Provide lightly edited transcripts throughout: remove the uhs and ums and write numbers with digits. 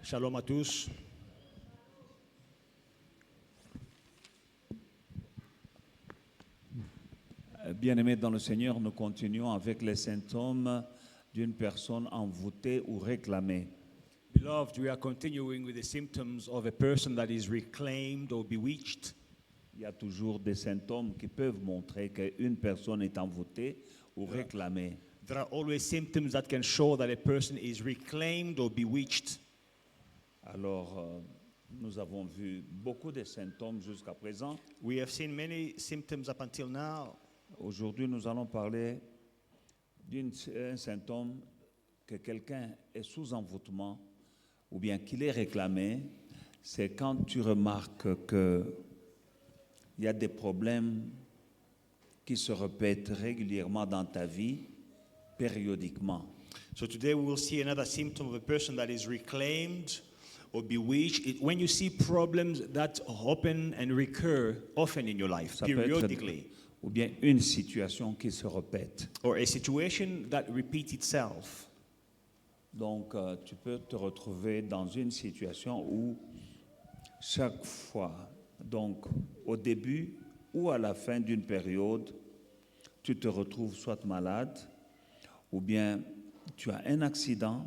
Shalom à tous. Bien-aimés dans le Seigneur, nous continuons avec les symptômes d'une personne envoûtée ou réclamée. Beloved, we are continuing with the symptoms of a person that is reclaimed or bewitched. Il y a toujours des symptômes qui peuvent montrer qu'une personne est envoûtée ou réclamée. There are always symptoms that can show that a person is reclaimed or bewitched. Alors, nous avons vu beaucoup de symptômes jusqu'à présent. We have seen many symptoms up until now. Aujourd'hui, nous allons parler d'un symptôme que quelqu'un est sous envoûtement ou bien qu'il est réclamé. C'est quand tu remarques qu'il y a des problèmes qui se répètent régulièrement dans ta vie, périodiquement. So today we will see another symptom of a person that is reclaimed or bewitched. When you see problems that happen and recur often in your life, Ça peut être periodically, ou bien une situation qui se répète. or a situation that repeats itself. Donc, tu peux te retrouver dans une situation où chaque fois, donc au début ou à la fin d'une période, tu te retrouves soit malade, ou bien tu as un accident,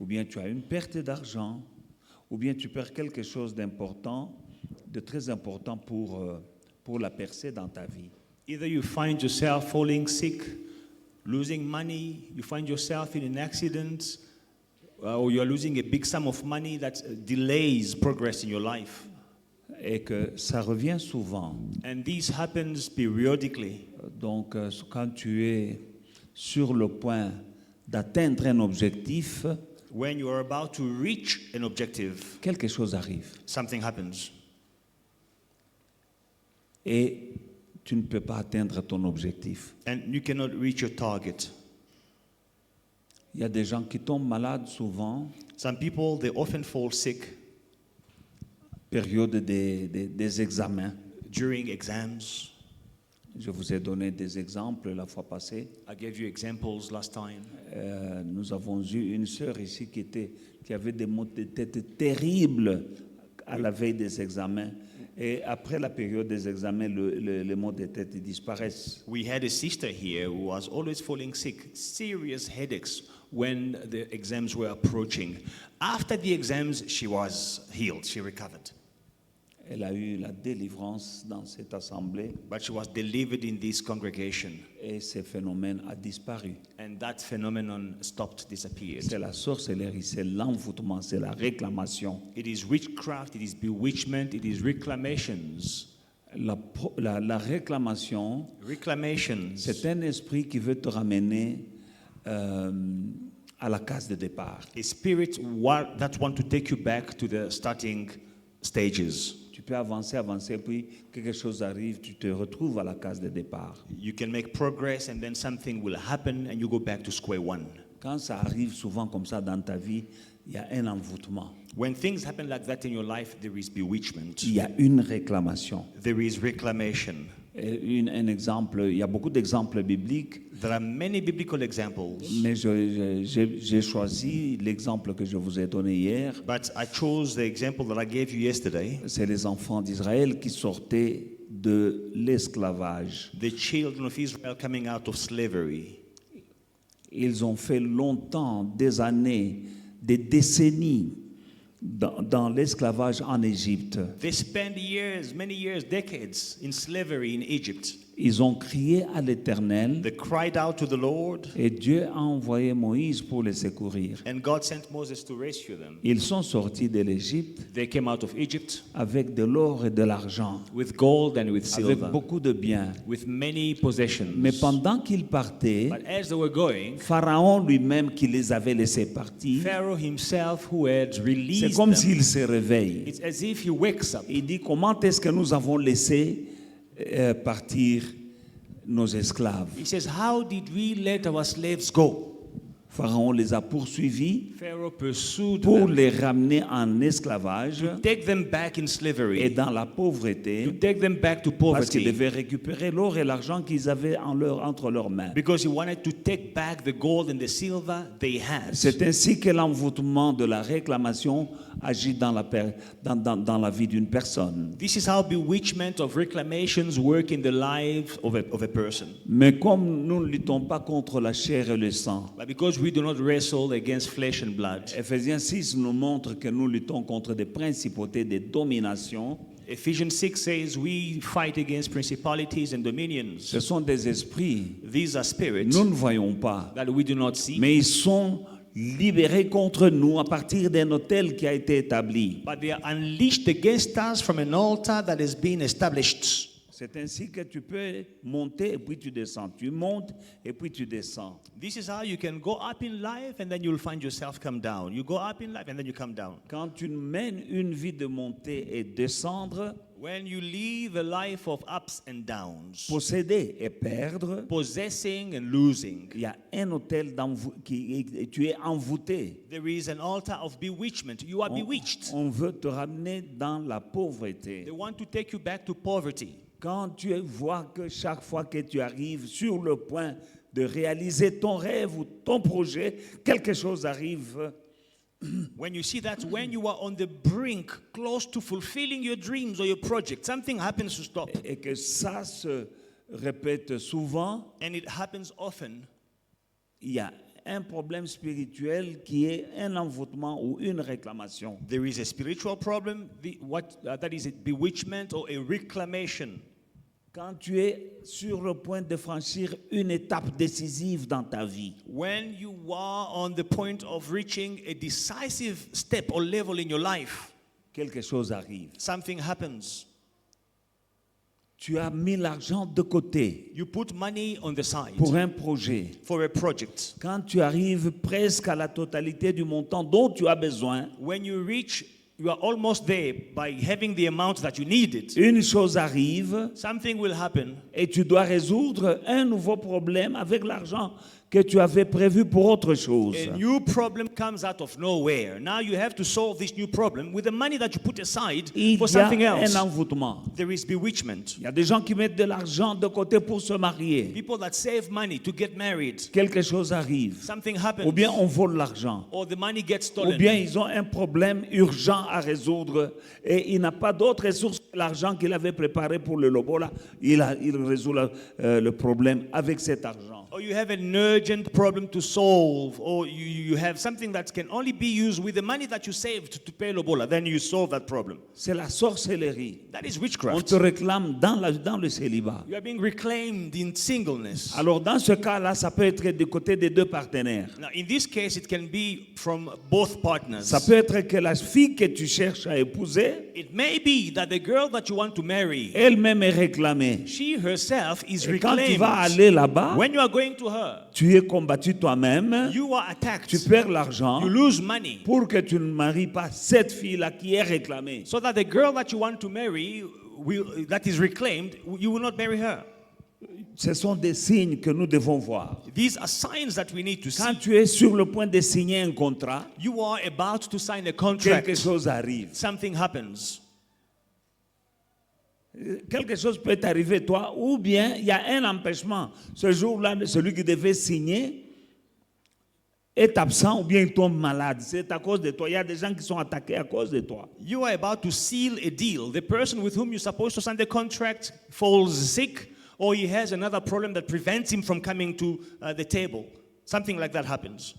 ou bien tu as une perte d'argent, ou bien tu perds quelque chose d'important, de très important pour la percée dans ta vie. Either you find yourself falling sick, losing money, you find yourself in an accident, or you are losing a big sum of money that delays progress in your life. Et que ça revient souvent. And this happens periodically. Donc, quand tu es sur le point d'atteindre un objectif, When you are about to reach an objective, quelque chose arrive. something happens. Et tu ne peux pas atteindre ton objectif. And you cannot reach your target. Il y a des gens qui tombent malades souvent, Some people, they often fall sick période des examens. during exams. Je vous ai donné des exemples la fois passée. I gave you examples last time. Nous avons eu une sœur ici qui avait des maux de tête terribles à la veille des examens. Et après la période des examens, les maux de tête disparaissent. We had a sister here who was always falling sick, serious headaches when the exams were approaching. After the exams, she was healed, she recovered. Elle a eu la délivrance dans cette assemblée But she was delivered in this congregation, et ce phénomène a disparu. and that phenomenon stopped, disappeared. C'est la sorcellerie, c'est l'envoûtement, c'est la réclamation. It is witchcraft, it is bewitchment, it is reclamations. La réclamation, Reclamations. c'est un esprit qui veut te ramener à la case de départ. A spirit that want to take you back to the starting stages. Tu peux avancer, puis quelque chose arrive, tu te retrouves à la case de départ. You can make progress and then something will happen and you go back to square one. Quand ça arrive souvent comme ça dans ta vie, il y a un envoûtement, When things happen like that in your life, there is bewitchment. il y a une réclamation. There is reclamation. Et un exemple, il y a beaucoup d'exemples bibliques, There are many biblical examples, mais j'ai choisi l'exemple que je vous ai donné hier. but I chose the example that I gave you yesterday. C'est les enfants d'Israël qui sortaient de l'esclavage. The children of Israel coming out of slavery. Ils ont fait longtemps, des années, des décennies dans l'esclavage en Égypte. They spent years, many years, decades in slavery in Egypt. Ils ont crié à l'Éternel They cried out to the Lord, et Dieu a envoyé Moïse pour les secourir. and God sent Moses to rescue them. Ils sont sortis de l'Égypte They came out of Egypt avec de l'or et de l'argent, with gold and with avec silver, beaucoup de biens. with many possessions. Mais pendant qu'ils partaient, But as they were going, Pharaon lui-même qui les avait laissés partir, Pharaoh himself, who had c'est released comme them, s'il se réveille. it's as if he wakes up. Il dit, comment est-ce que nous avons laissé partir nos esclaves? He says, how did we let our slaves go? Pharaon les a poursuivis Pharaoh pursued pour them les ramener en esclavage to take them back in et slavery, dans la to pauvreté, take them back to parce qu'il poverty, devait récupérer l'or et l'argent qu'ils avaient entre leurs mains. because he wanted to take back the gold and the silver they had. C'est ainsi que l'envoûtement de la réclamation agit dans la vie d'une personne. This is how bewitchment of reclamations work in the life of a person. Mais comme nous ne luttons pas contre la chair et le sang, But because we do not wrestle against flesh and blood, Ephésiens 6 nous montre que nous luttons contre des principautés, des dominations. Ephesians 6 says we fight against principalities and dominions. Ce sont des esprits, These are spirits nous ne voyons pas, that we do not see, mais ils sont libérés contre nous à partir d'un autel qui a été établi. but they are unleashed against us from an altar that has been established. C'est ainsi que tu peux monter et puis tu descends. Tu montes et puis tu descends. This is how you can go up in life and then you'll find yourself come down. You go up in life and then you come down. Quand tu mènes une vie de monter et descendre, When you live a life of ups and downs, posséder et perdre, possessing and losing, il y a un autel et tu es envoûté. there is an altar of bewitchment. You are bewitched. On veut te ramener dans la pauvreté. They want to take you back to poverty. Quand tu vois que chaque fois que tu arrives sur le point de réaliser ton rêve ou ton projet, quelque chose arrive. When you see that when you are on the brink, close to fulfilling your dreams or your project, something happens to stop. Et que ça se répète souvent, And it happens often. il y a un problème spirituel qui est un envoûtement ou une réclamation. There is a spiritual problem, that is a bewitchment or a reclamation. Quand tu es sur le point de franchir une étape décisive dans ta vie, When you are on the point of reaching a decisive step or level in your life, quelque chose arrive. something happens. Tu as mis l'argent de côté You put money on the side pour un projet. for a project. Quand tu arrives presque à la totalité du montant dont tu as besoin, When you are almost there by having the amount that you needed. une chose arrive Something will happen, et tu dois résoudre un nouveau problème avec l'argent que tu avais prévu pour autre chose. a new problem comes out of nowhere. Now you have to solve this new problem with the money that you put aside Il for y a something else. un envoûtement. There is bewitchment. Il y a des gens qui mettent de l'argent de côté pour se marier. People that save money to get married, Quelque chose arrive. something Ou happens, bien on vole l'argent. or the money gets Ou stolen. bien ils ont un problème urgent à résoudre et il n'a pas d'autre ressource que l'argent qu'il avait préparé pour le lobola. Il résout le problème avec cet argent. Or you have an urgent problem to solve, or you have something that can only be used with the money that you saved to pay Lobola. Then you solve that problem. C'est la sorcellerie. That is On witchcraft. te réclame dans le célibat. You are being reclaimed in singleness. Alors dans ce cas-là, ça peut être du côté des deux partenaires. Now, in this case, it can be from both partners. Ça peut être que la fille que tu cherches à épouser, It may be that the girl that you want to marry, elle-même est réclamée. she herself is Et quand tu reclaimed. vas aller là-bas, When you are going to her, tu es combattu toi-même, you are attacked. tu perds l'argent You lose money. pour que tu ne maries pas cette fille-là qui est réclamée. So that the girl that you want to marry, that is reclaimed, you will not marry her. Ce sont des signes que nous devons voir. These are signs that we need to Quand see. tu es sur le point de signer un contrat, You are about to sign a quelque contract. chose arrive. Something happens. Quelque chose peut arriver toi, ou bien il y a un empêchement. Ce jour-là, celui qui devait signer est absent ou bien il tombe malade. C'est à cause de toi. Il y a des gens qui sont attaqués à cause de toi. You are about to seal a deal. The person with whom you're supposed to sign the contract falls sick, or he has another problem that prevents him from coming to the table. Something like that happens.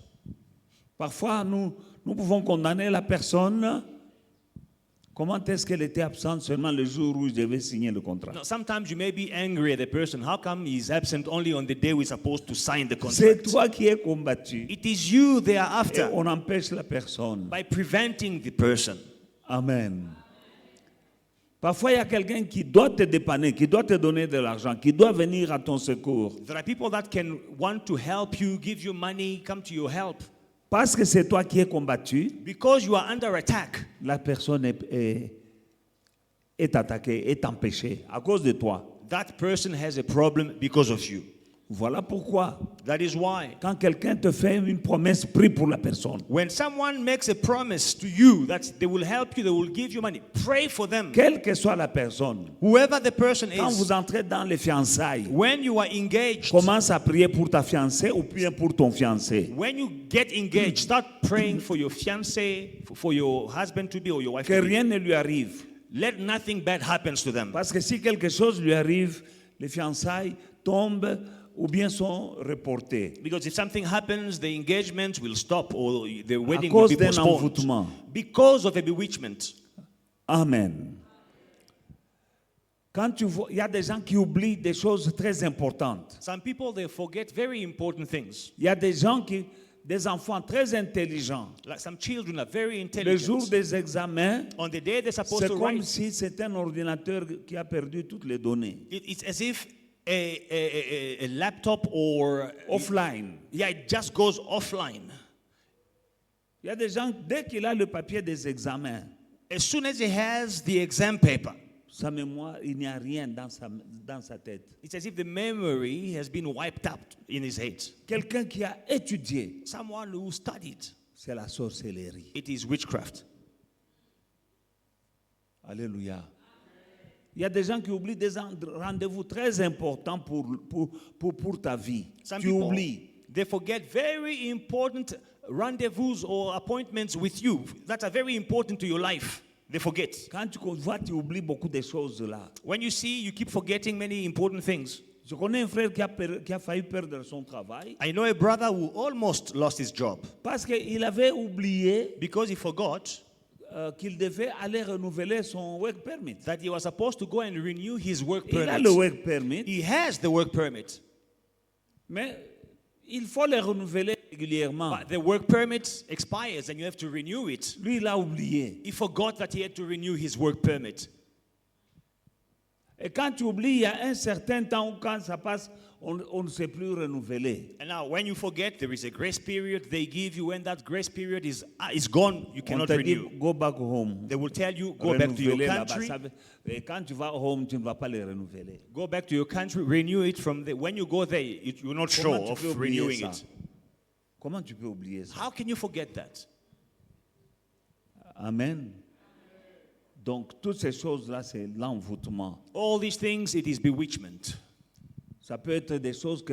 Parfois, nous pouvons condamner la personne. Comment est-ce qu'elle était absente seulement le jour où je devais signer le contrat? Now, sometimes you may be angry at the person. How come he's absent only on the day we're supposed to sign the C'est contract? toi qui es combattu. It is you they are Et after on empêche la personne. by preventing the person. Amen. Parfois, il y a quelqu'un qui doit te dépanner, qui doit te donner de l'argent, qui doit venir à ton secours. There are people that can want to help you, give you money, come to your help. Parce que c'est toi qui es combattu, Because you are under attack, la personne est attaquée, est empêchée à cause de toi. that person has a problem because of you. Voilà pourquoi, That is why. quand quelqu'un te fait une promesse, prie pour la personne. When someone makes a promise to you that they will help you, they will give you money, pray for them. Quelle que soit la personne, Whoever the person quand vous is, entrez dans les fiançailles, when you are engaged, commence à prier pour ta fiancée ou bien pour ton fiancé. when you get engaged, start praying for your fiancé, for your husband to be or your wife Que to be. rien ne lui arrive. Let nothing bad happens to them. Parce que si quelque chose lui arrive, les fiançailles tombent ou bien sont reportées. Because if something happens, the engagement will stop or the À wedding will cause be d'un postponed. envoûtement. Because of a bewitchment. Amen. Quand tu vois, il y a des gens qui oublient des choses très importantes. Some people, they forget very important things. Il y a des enfants très intelligents. Like some children are very Le jour intelligent. des examens, On the day they're supposed c'est to comme write, si c'était un ordinateur qui a perdu toutes les données. it's as if a laptop or Offline. yeah, it just goes offline. Il y a des gens, dès qu'il a le papier des examens, As soon as he has the exam paper, sa mémoire, il n'y a rien dans sa tête. it's as if the memory has been wiped out in his head. Quelqu'un qui a étudié, Someone who studied, c'est la sorcellerie. it is witchcraft. Alléluia. Il y a des gens qui oublient des rendez-vous très importants pour ta vie. Some Tu people, oublies. they forget very important rendezvous or appointments with you that are very important to your life. They forget. Quand tu vois, tu oublies beaucoup de choses là. When you see, you keep forgetting many important things. Je connais un frère qui a failli perdre son travail I know a brother who almost lost his job parce qu'il avait oublié because he forgot qu'il devait aller renouveler son work permit. that he was supposed to go and renew his work Il a permit. le work permit, He has the work permit, mais il faut le renouveler régulièrement. but the work permit expires and you have to renew it. Lui, il a oublié. He forgot that he had to renew his work permit. Et quand tu oublies, il y a un certain temps où quand ça passe, on ne sait plus renouveler. And now, when you forget, there is a grace period they give you. When that grace period is gone, you On cannot te dit, renew. go back home. They will tell you, go back to your Renouveler là-bas. country. Et quand tu vas home, tu ne vas pas les renouveler. Go back to your country, renew it from the. When you go there, you're not sure Comment tu of peux oublier renewing ça? it. Comment tu peux oublier ça? How can you forget that? Amen. Donc, toutes ces choses-là, c'est l'envoûtement. All these things, it is bewitchment. Ça peut être des choses que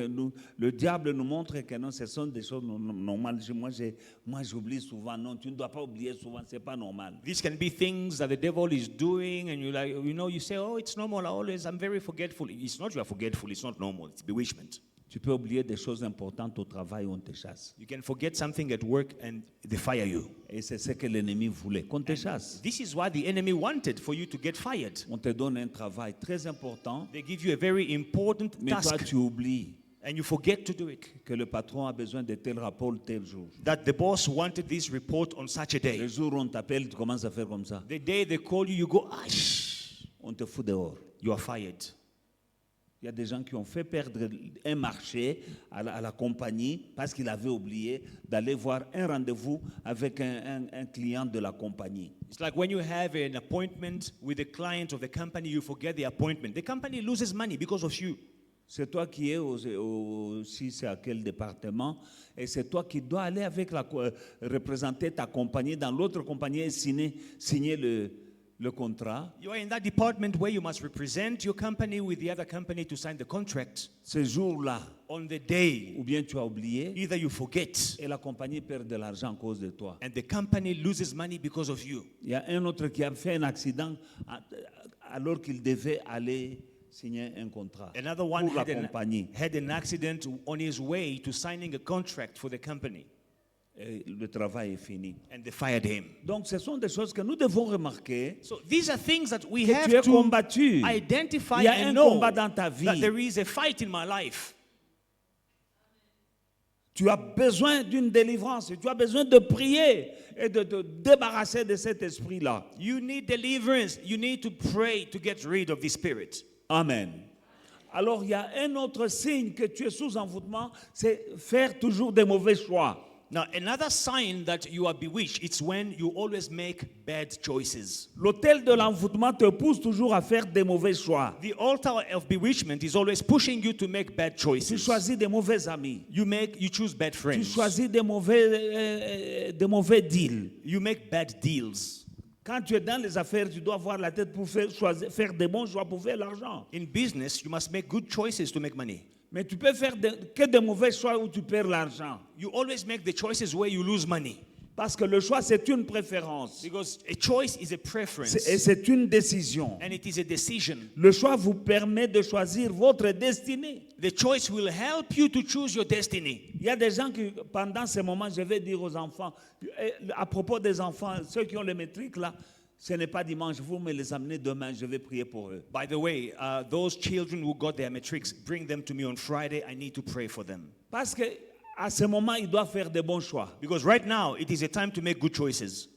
le diable nous montre que non, ce sont des choses normales. Moi, j'oublie souvent. Non, tu ne dois pas oublier souvent, c'est pas normal. These can be things that the devil is doing, and you say, oh, it's normal. I'm very forgetful. It's not you are forgetful. It's not normal. It's bewitchment. Tu peux oublier des choses importantes au travail où on te chasse. You can forget something at work and they fire you. Et c'est ce que l'ennemi voulait, qu'on te chasse. This is what the enemy wanted, for you to get fired. On te donne un travail très important, They give you a very important mais toi, task, tu oublies and you forget to do it. que le patron a besoin de tel rapport tel jour. That the boss wanted this report on such a Le day. jour où on t'appelle, tu commences à faire comme ça. The day they call you, you go, shh, On te fout dehors. you are fired. Il y a des gens qui ont fait perdre un marché à la compagnie parce qu'il avait oublié d'aller voir un rendez-vous avec un client de la compagnie. It's like when you have an appointment with a client of the company, you forget the appointment. The company loses money because of you. C'est toi qui es si c'est à quel département, et c'est toi qui dois aller avec représenter ta compagnie dans l'autre compagnie et signer le contrat. You are in that department where you must represent your company with the other company to sign the contract. Ce jour-là, On the day, ou bien tu as oublié, either you forget et la compagnie perd de l'argent à cause de toi. and the company loses money because of you. Il y a un autre qui a fait un accident alors qu'il devait aller signer un contrat Another one pour la compagnie. had an accident on his way to signing a contract for the company, Et le travail est fini. and they fired him. Donc, ce sont des choses que nous devons remarquer. So these are things that we Que have tu es to combattu. identify Il y a and un know combat dans ta vie. that there is a fight in my life. Tu as besoin d'une délivrance. Tu as besoin de prier et de te débarrasser de cet esprit-là. You need deliverance. You need to pray to get rid of this spirit. Amen. Alors, il y a un autre signe que tu es sous envoûtement, c'est faire toujours des mauvais choix. Now, another sign that you are bewitched, it's when you always make bad choices. L'autel de l'envoûtement te pousse toujours à faire des mauvais choix. The altar of bewitchment is always pushing you to make bad Tu choices. choisis des mauvais amis. You choose bad Tu friends. choisis des mauvais deals. You make bad deals. Quand tu es dans les affaires, tu dois avoir la tête pour faire des bons choix pour faire l'argent. In business, you must make good choices to make money. Mais tu peux faire que des mauvais choix où tu perds l'argent. You always make the choices where you lose money. Parce que le choix, c'est une préférence. Because a choice is a Et preference. c'est une décision. And it is a decision. Le choix vous permet de choisir votre destinée. The choice will help you to choose your destiny. Il y a des gens qui, pendant ces moments, je vais dire aux enfants, à propos des enfants, ceux qui ont les métriques là, ce n'est pas dimanche, vous me les amenez demain, je vais prier pour eux. By the way, those children who got their matrics, bring them to me on Friday. I need to pray for them. Parce qu'à ce moment, ils doivent faire des bons choix. Because right now, it is a time to make good choices.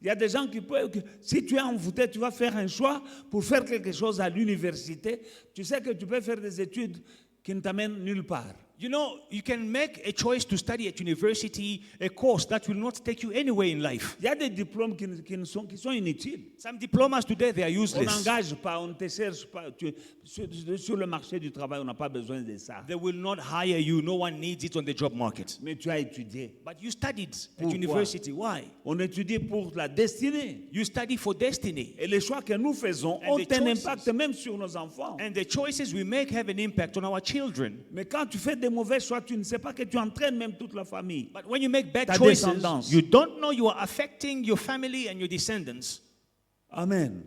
Il y a des gens qui peuvent, si tu es envoûté, tu vas faire un choix pour faire quelque chose à l'université. Tu sais que tu peux faire des études qui ne t'amènent nulle part. You know, you can make a choice to study at university a course that will not take you anywhere in life. Il y a des diplômes qui sont inutiles. Some diplomas today, they are On useless. n'engage pas, on ne te cherche pas. Sur le marché du travail, on n'a pas besoin de ça. They will not hire you. No one needs it on the job market. Mais tu as étudié. But you studied at Pourquoi? university. Why? On étudie pour la destinée. You study for destiny. Et les choix que nous faisons And ont the un choices. impact même sur nos enfants. And the choices we make have an impact on our children. Mais quand tu fais des mauvais choix, tu ne sais pas que tu entraînes même toute la famille. But when you make bad Ta choices, descendance. you don't know you are affecting your family and your descendants. Amen.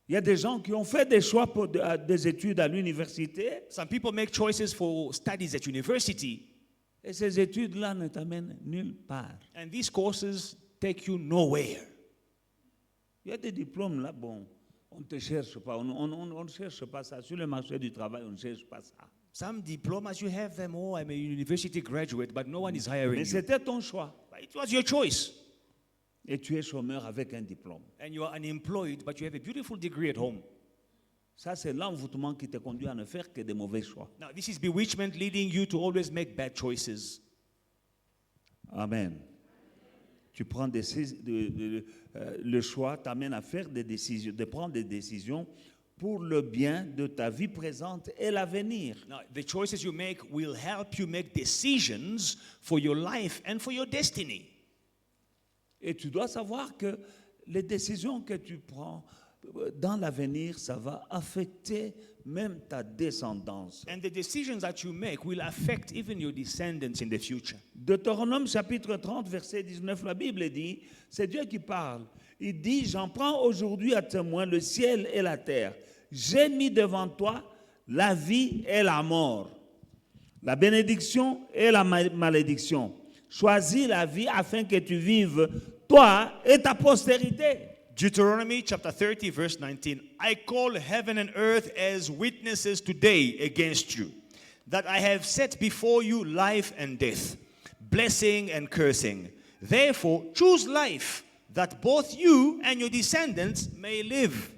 Il y a des gens qui ont fait des choix pour des études à l'université Some people make choices for studies at university, et ces études-là ne t'amènent nulle part. and these courses take you nowhere. Il y a des diplômes là, bon, on ne te cherche pas, on ne cherche pas ça. Sur le marché du travail, on ne cherche pas ça. Some diplomas, you have them, oh, I'm a university graduate, but no one is hiring Mais you. c'était ton choix. But it was your choice. Et tu es chômeur avec un diplôme. And you are unemployed, but you have a beautiful degree at home. Ça, c'est l'envoûtement qui te conduit à ne faire que des mauvais choix. Now, this is bewitchment leading you to always make bad choices. Amen. Tu prends le choix t'amène à faire des décisions, de prendre des décisions pour le bien de ta vie présente et l'avenir. Now, the choices you make will help you make decisions for your life and for your destiny. Et tu dois savoir que les décisions que tu prends dans l'avenir, ça va affecter même ta descendance. And the decisions that you make will affect even your descendants in the future. Deutéronome chapitre 30, verset 19, la Bible dit, c'est Dieu qui parle. Il dit, j'en prends aujourd'hui à témoin le ciel et la terre. J'ai mis devant toi la vie et la mort, la bénédiction et la malédiction. Choisis la vie afin que tu vives, toi et ta postérité. Deuteronomy chapter 30, verse 19. I call heaven and earth as witnesses today against you, that I have set before you life and death, blessing and cursing. Therefore, choose life, that both you and your descendants may live.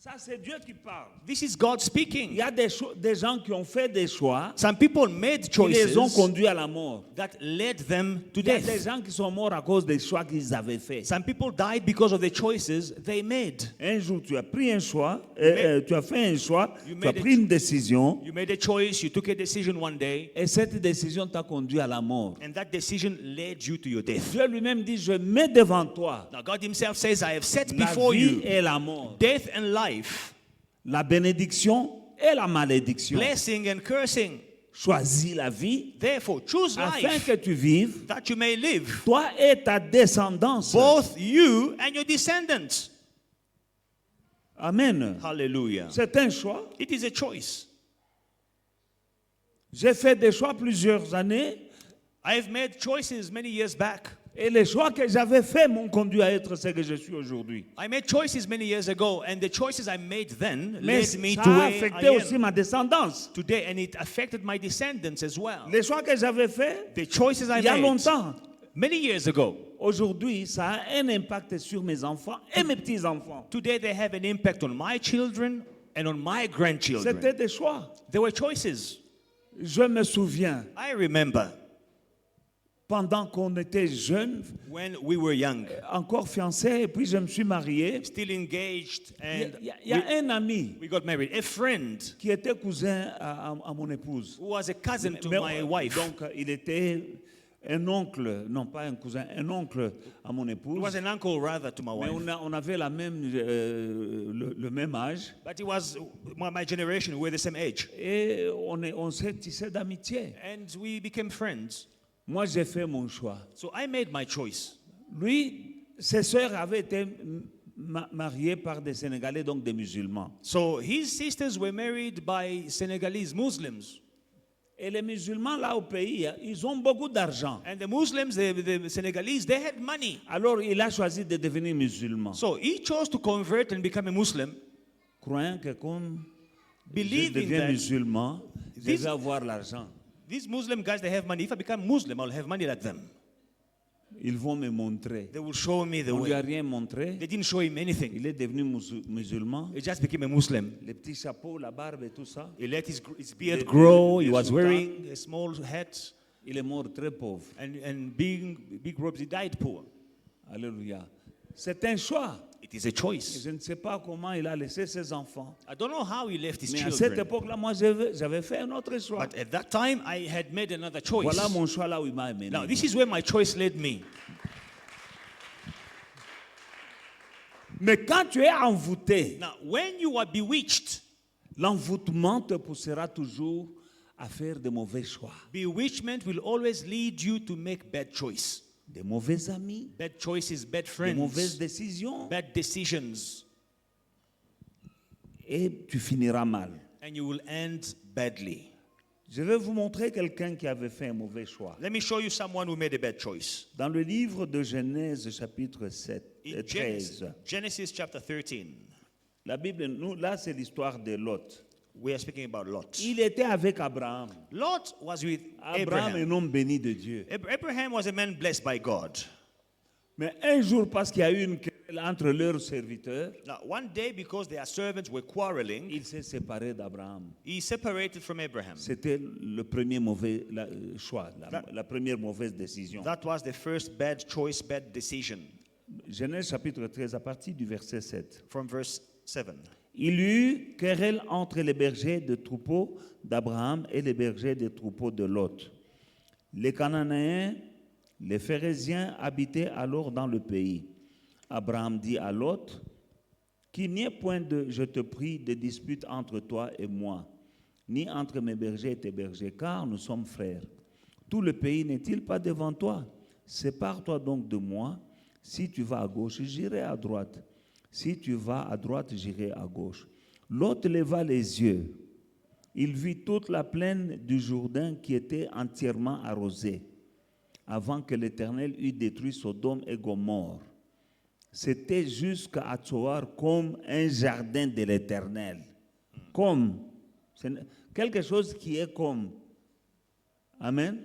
Ça, c'est Dieu qui parle. This is God Il speaking. y a des gens qui ont fait des choix Some people made qui les ont choices conduits à la mort. that led them to Il y a des death. gens qui sont morts à cause des choix qu'ils avaient faits. Some people died because of the choices they made. Un jour, tu as pris un choix, tu as fait un choix, You tu as made pris une décision, You made a choice, you took a decision one day, et cette décision t'a conduit à la mort. and that decision led you to your death. Dieu lui-même dit, je mets devant toi Now, God Himself says, I have set la before vie you et la mort, death and life, la bénédiction et la malédiction. blessing and cursing. Choisis la vie Therefore, choose afin life que tu vives, that you may live, toi et ta descendance. both you and your descendants. Amen. Hallelujah. C'est un choix. It is a choice. J'ai fait des choix plusieurs années I've made choices many years back. et les choix que j'avais faits m'ont conduit à être ce que je suis aujourd'hui. I made choices many years ago, and the choices I made then Mais led me ça to a where affecté I aussi am ma descendance. today, and it affected my descendants as well. Les choix que j'avais faits The choices I il y a made longtemps, many years ago, aujourd'hui, ça a un impact sur mes enfants et mes petits-enfants. today they have an impact on my children and on my grandchildren. C'était des choix. There were choices. Je me souviens, I remember pendant qu'on était jeunes, when we were young, encore fiancés, et puis je me suis marié. still engaged, Il and y a un ami we got married. A friend qui était cousin à mon épouse. who was a cousin to Mais, my wife. donc, il était un oncle, non pas un cousin, un oncle à mon He épouse. was an uncle rather to my Mais wife. on avait la même, le même âge. But he was my generation. We were the same age. Et on s'est tissé d'amitié. And we became friends. Moi, j'ai fait mon choix. So I made my choice. Lui, ses sœurs avaient été mariées par des Sénégalais, donc des musulmans. So his sisters were married by Senegalese Muslims. Et les musulmans, là au pays, ils ont beaucoup d'argent. And the Muslims, the Senegalese, they had money. Alors, il a choisi de devenir musulman. So he chose to convert and become a Muslim, Croyant que comme je believing deviens that musulman, je this- vais avoir l'argent. these Muslim guys, they have money. If I become Muslim, I'll have money like them. Ils vont me montrer. They will show me the On lui a way. rien montré. They didn't show him anything. Il est devenu musulman. He just became a Muslim. Les petits chapeaux, la barbe et tout ça. He let his beard The- grow. the He was sultan. wearing a small hat Il est mort très pauvre. and being big robes. He died poor. Alléluia. C'est un choix. It is a choice. Je ne sais pas comment il a laissé ses enfants. I don't know how he left his Mais à cette children. époque-là, moi, j'avais fait un autre choix. But at that time, I had made another choice. Voilà mon choix là où il m'a amené. Now, this is where my choice led me. Mais quand tu es envoûté, Now, when you are bewitched, l'envoûtement te poussera toujours à faire de mauvais choix. bewitchment will always lead you to make bad choice. De mauvais amis, Bad choices, bad de mauvaises friends, décisions. bad decisions, Et tu finiras mal. and you will end badly. Je vais vous montrer quelqu'un qui avait fait un mauvais choix. Let me show you someone who made a bad choice. Dans le livre de Genèse, chapitre 7, In 13, Genesis chapter 13, la Bible, nous, là, c'est l'histoire de Lot. we are speaking about Lot. Il était avec Abraham. Lot was with Abraham, un Abraham. homme béni de Dieu. Abraham was a man blessed by God. Mais un jour, parce qu'il y a eu une querelle entre leurs serviteurs, Now, one day, because their servants were quarreling, il s'est séparé d'Abraham. he separated from Abraham. C'était le premier mauvais choix, la première mauvaise décision. That was the first bad choice, bad decision. Genèse chapitre 13, à partir du verset 7. From verse 7. Il y eut querelle entre les bergers de troupeaux d'Abraham et les bergers de troupeaux de Lot. Les Cananéens, les Phérésiens habitaient alors dans le pays. Abraham dit à Lot, qu'il n'y ait point de, je te prie, de dispute entre toi et moi, ni entre mes bergers et tes bergers, car nous sommes frères. Tout le pays n'est-il pas devant toi? Sépare-toi donc de moi. Si tu vas à gauche, j'irai à droite. Si tu vas à droite, j'irai à gauche. Lot leva les yeux. Il vit toute la plaine du Jourdain qui était entièrement arrosée, avant que l'Éternel eût détruit Sodome et Gomorrhe. C'était jusqu'à Tsoar comme un jardin de l'Éternel. Comme. C'est quelque chose qui est comme. Amen.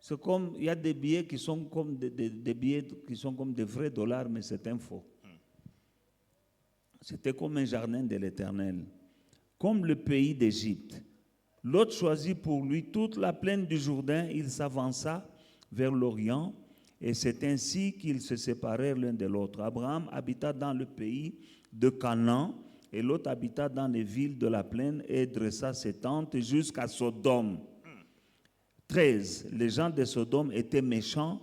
C'est comme, il y a des billets qui sont comme des billets qui sont comme des vrais dollars, mais c'est un faux. C'était comme un jardin de l'Éternel, comme le pays d'Égypte. L'autre choisit pour lui toute la plaine du Jourdain, il s'avança vers l'Orient, et c'est ainsi qu'ils se séparèrent l'un de l'autre. Abraham habita dans le pays de Canaan, et l'autre habita dans les villes de la plaine, et dressa ses tentes jusqu'à Sodome. 13. Les gens de Sodome étaient méchants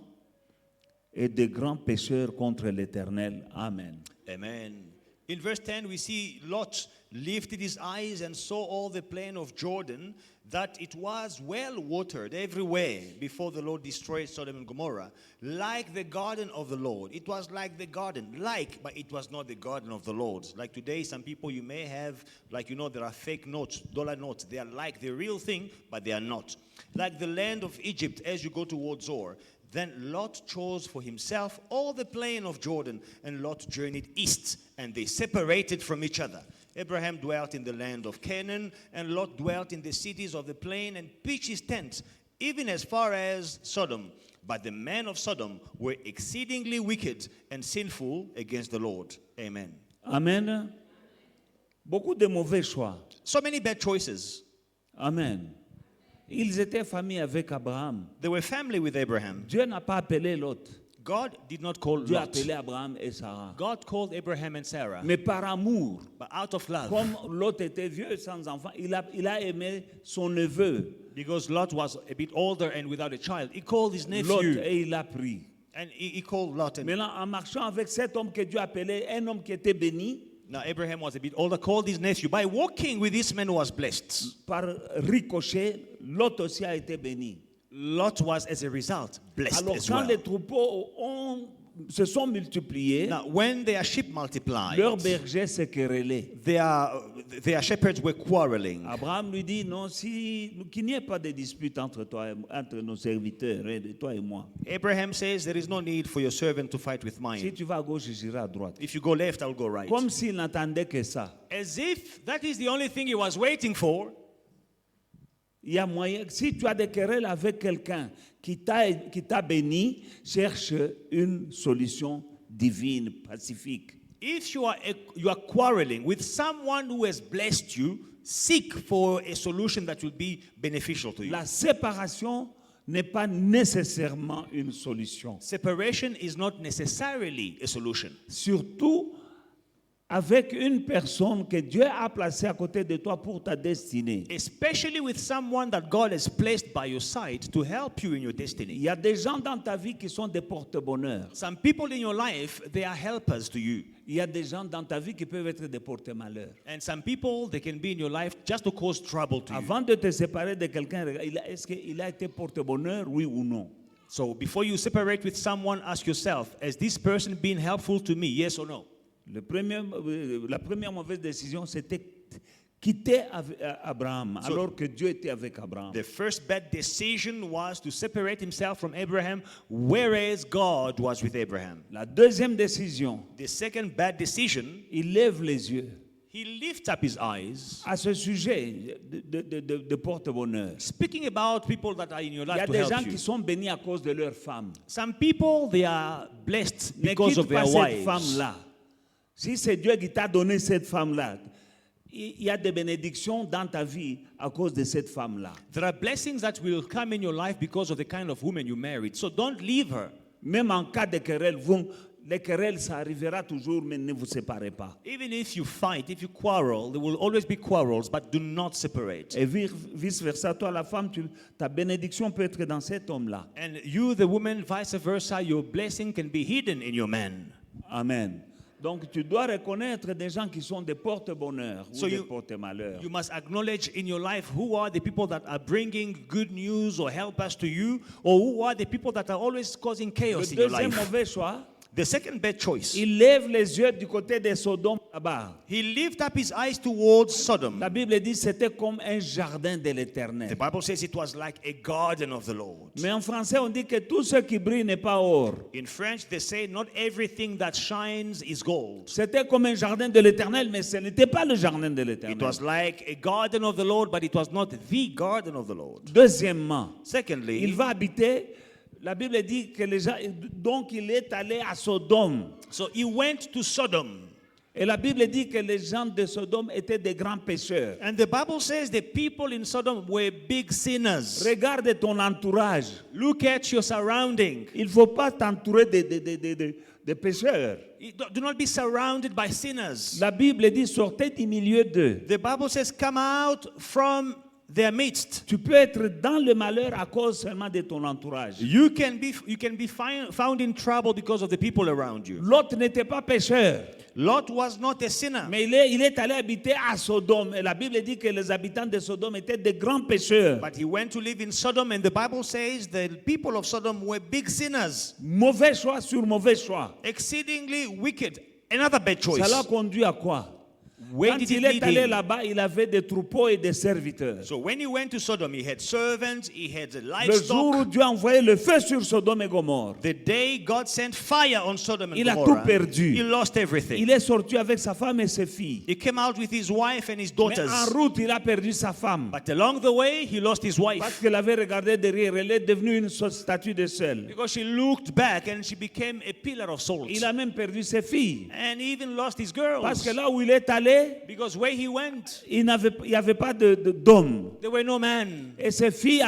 et de grands pécheurs contre l'Éternel. Amen. Amen. In verse 10, we see Lot lifted his eyes and saw all the plain of Jordan, that it was well watered everywhere before the Lord destroyed Sodom and Gomorrah, like the garden of the Lord. It was like the garden, but it was not the garden of the Lord. Like today, some people you may have, there are fake notes, dollar notes. They are like the real thing, but they are not. Like the land of Egypt as you go towards Zoar. Then Lot chose for himself all the plain of Jordan, and Lot journeyed east, and they separated from each other. Abraham dwelt in the land of Canaan, and Lot dwelt in the cities of the plain and pitched his tent, even as far as Sodom. But the men of Sodom were exceedingly wicked and sinful against the Lord. Amen. Amen. Beaucoup de mauvais choix. So many bad choices. Amen. Ils étaient famille avec Abraham. They were family with Abraham. Dieu n'a pas appelé Lot. God did not call Dieu a Lot. appelé Abraham et Sarah. God called Abraham and Sarah. Mais par amour, But out of love, comme Lot était vieux sans enfant, il a aimé son neveu, because Lot was a bit older and without a child, he called his Lot, nephew. et il l'a pris. And he called Lot. And Maintenant, en marchant avec cet homme que Dieu appelait un homme qui était béni, now Abraham was a bit older, called his nephew. By walking with this man who was blessed, par ricochet, Lot aussi a été béni. Lot was, as a result, blessed Alors as quand well. les troupeaux se sont multipliés, Now, when their sheep multiplied, leurs bergers se querellaient. their shepherds were quarreling. Abraham lui dit, non, qu'il n'y ait pas de dispute entre nos serviteurs, toi et moi. Abraham says, there is no need for your servant to fight with Si mine. tu vas à gauche, j'irai à droite. If you go left, I'll go right. Comme s'il n'attendait que ça. As if that is the only thing he was waiting for. Il y a moyen, si tu as des querelles avec quelqu'un qui t'a béni, cherche une solution divine, pacifique. If you are quarreling with someone who has blessed you, seek for a solution that will be beneficial to you. La séparation n'est pas nécessairement une solution. Separation is not necessarily a solution. Surtout avec une personne que Dieu a placée à côté de toi pour ta destinée. Especially with someone that God has placed by your side to help you in your Il destiny. y a des gens dans ta vie qui sont des porte-bonheur. Some people in your life, they are helpers to you. Il y a des gens dans ta vie qui peuvent être des porte-malheur. And some people, they can be in your life just to cause trouble to you. Avant de te séparer de quelqu'un, est-ce qu'il a été porte-bonheur, oui ou non? So before you separate with someone, ask yourself, has this person been helpful to me, yes or no? La première mauvaise décision, c'était quitter Abraham, alors que Dieu était avec Abraham. The first bad decision was to separate himself from Abraham, whereas God was with Abraham. La deuxième décision, The second bad decision, il lève les yeux. he lifts up his eyes. À ce sujet de porte-bonheur, Speaking about people that are in your il y life a to des help gens you. qui sont bénis à cause de leur femme. Some people, they are blessed Ne because quitte of pas their cette wives. femme-là. Si c'est Dieu qui t'a donné cette femme-là, il y a des bénédictions dans ta vie à cause de cette femme-là. There are blessings that will come in your life because of the kind of woman you married. So don't leave her. Même en cas de querelle, les querelles, ça arrivera toujours, mais ne vous séparez pas. Even if you fight, if you quarrel, there will always be quarrels, but do not separate. Et vice-versa, toi la femme, ta bénédiction peut être dans cet homme-là. And you, the woman, vice versa, your blessing can be hidden in your man. Amen. Donc tu dois reconnaître des gens qui sont des porte-bonheur ou So des you- porte-malheur. You must acknowledge in your life who are the people that are bringing good news or help us to you, or who are the people that are always causing Le chaos in your deuxième life. mauvais choix, The second bad choice, il lève les yeux du côté de Sodome là-bas. he lifted up his eyes towards Sodom. La Bible dit que c'était comme un jardin de l'Éternel. The Bible says it was like a garden of the Lord. Mais en français, on dit que tout ce qui brille n'est pas or. In French, they say not everything that shines is gold. C'était comme un jardin de l'Éternel, mais ce n'était pas le jardin de It l'Éternel. was like a garden of the Lord, but it was not the garden of the Lord. Deuxièmement, il Secondly, va habiter. La Bible dit que les gens, donc il est allé à Sodome. so he went to Sodom. Et la Bible dit que les gens de Sodome étaient des grands pécheurs. And the Bible says the people in Sodom were big sinners. Regarde ton entourage. Look at your surrounding. Il ne faut pas t'entourer de pécheurs. Do not be surrounded by sinners. La Bible dit sortez du milieu d'eux. The Bible says come out from their midst. Tu peux être dans le malheur à cause seulement de ton entourage. You can be found in trouble because of the people around you. L'autre n'était pas pécheur, Lot was not a sinner, mais il est allé habiter à Sodome. Et la Bible dit que les habitants de Sodome étaient des grands pécheurs. but he went to live in Sodom, and the Bible says the people of Sodom were big sinners, Mauvais choix sur mauvais choix. exceedingly wicked. Another bad choice. Ça l'a conduit à quoi? Where Quand did il it est lead allé him? là-bas, il avait des troupeaux et des serviteurs. So when he went to Sodom, he had servants, he had Le jour où livestock. Dieu a envoyé le feu sur Sodome et Gomorre, The day God sent fire on Sodom and il a Gomorrah, tout perdu. he lost everything. il est sorti avec sa femme et ses filles. He came out with his wife and his Mais daughters. en route, il a perdu sa femme. But along the way, he lost his Parce wife. qu'elle avait regardé derrière, elle est devenue une statue de sel. Because she looked back and she became a pillar of salt. Il a même perdu ses filles. And he even lost his girls. Parce que là où il est allé, allait, Because where he went, il n'y avait pas d'hommes. there were no men. Et ces filles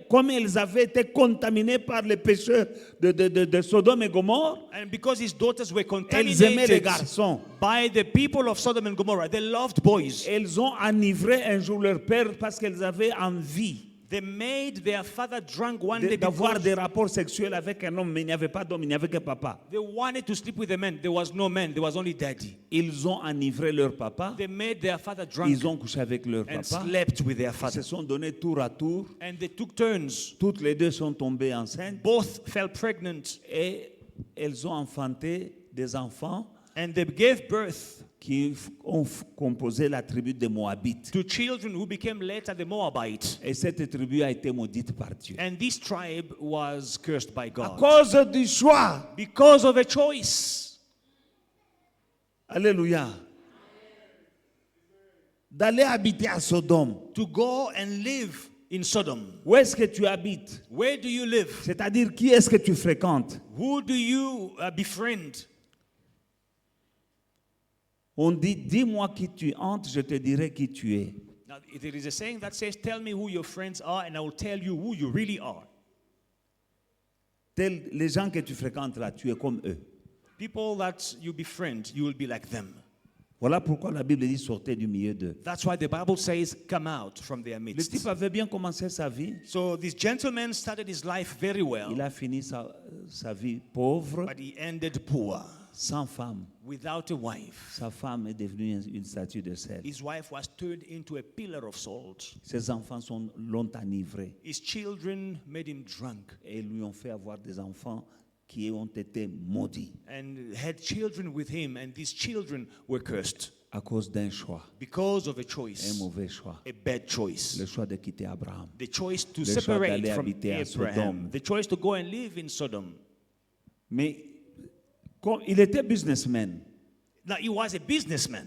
comme elles avaient été contaminées par les pécheurs de Sodome et Gomorrhe, And because his daughters were elles aimaient les contaminated garçons. by the people of Sodom and Gomorrah, they loved boys. Elles ont enivré un jour leur père parce qu'elles avaient envie They made their father drunk one day d'avoir because des rapports sexuels avec un homme, mais il n'y avait pas d'homme, il n'y avait que papa. they wanted to sleep with a man. There was no man, there was only daddy. Ils ont enivré leur papa, They made their father drunk ils ont couché avec leur and papa, slept with their ils se father. sont donnés tour à tour, And they took turns. toutes les deux sont tombées enceintes Both fell pregnant et elles ont enfanté des enfants and they gave birth qui ont composé la tribu des Moabites. to children who became later the Moabites. Et cette tribu a été maudite par Dieu. And this tribe was cursed by À God cause du choix. because of a choice Alléluia. D'aller habiter à Sodome. to go and live in Sodom. Où est-ce que tu habites? Where do you live? C'est-à-dire, qui est-ce que tu fréquentes? Who do you befriend? On dit, dis-moi qui tu entres, je te dirai qui tu es. Now, there is a saying that says, tell me who your friends are and I will tell you who you really are. Les gens que tu fréquentes là, tu es comme eux. People that you befriend, you will be like them. Voilà pourquoi la Bible dit sortez du milieu d'eux. That's why the Bible says, come out from their Le midst. type avait bien commencé sa vie. So this gentleman started his life very well, Il a fini sa vie pauvre, but he ended poor, sans femme. without a wife. Sa femme est devenue une statue de sel. His wife was turned into a pillar of salt. Ses enfants l'ont enivré His children made him drunk et lui ont fait avoir des enfants qui ont été maudits and had children with him, and these children were cursed à cause d'un choix, because of a un choice, mauvais choix, a bad choice. le choix de quitter Abraham. The choice to Le choix separate d'aller from habiter à Abraham. Sodome. The choice to go and live in Sodom. Mais il était businessman. Now, he was a businessman.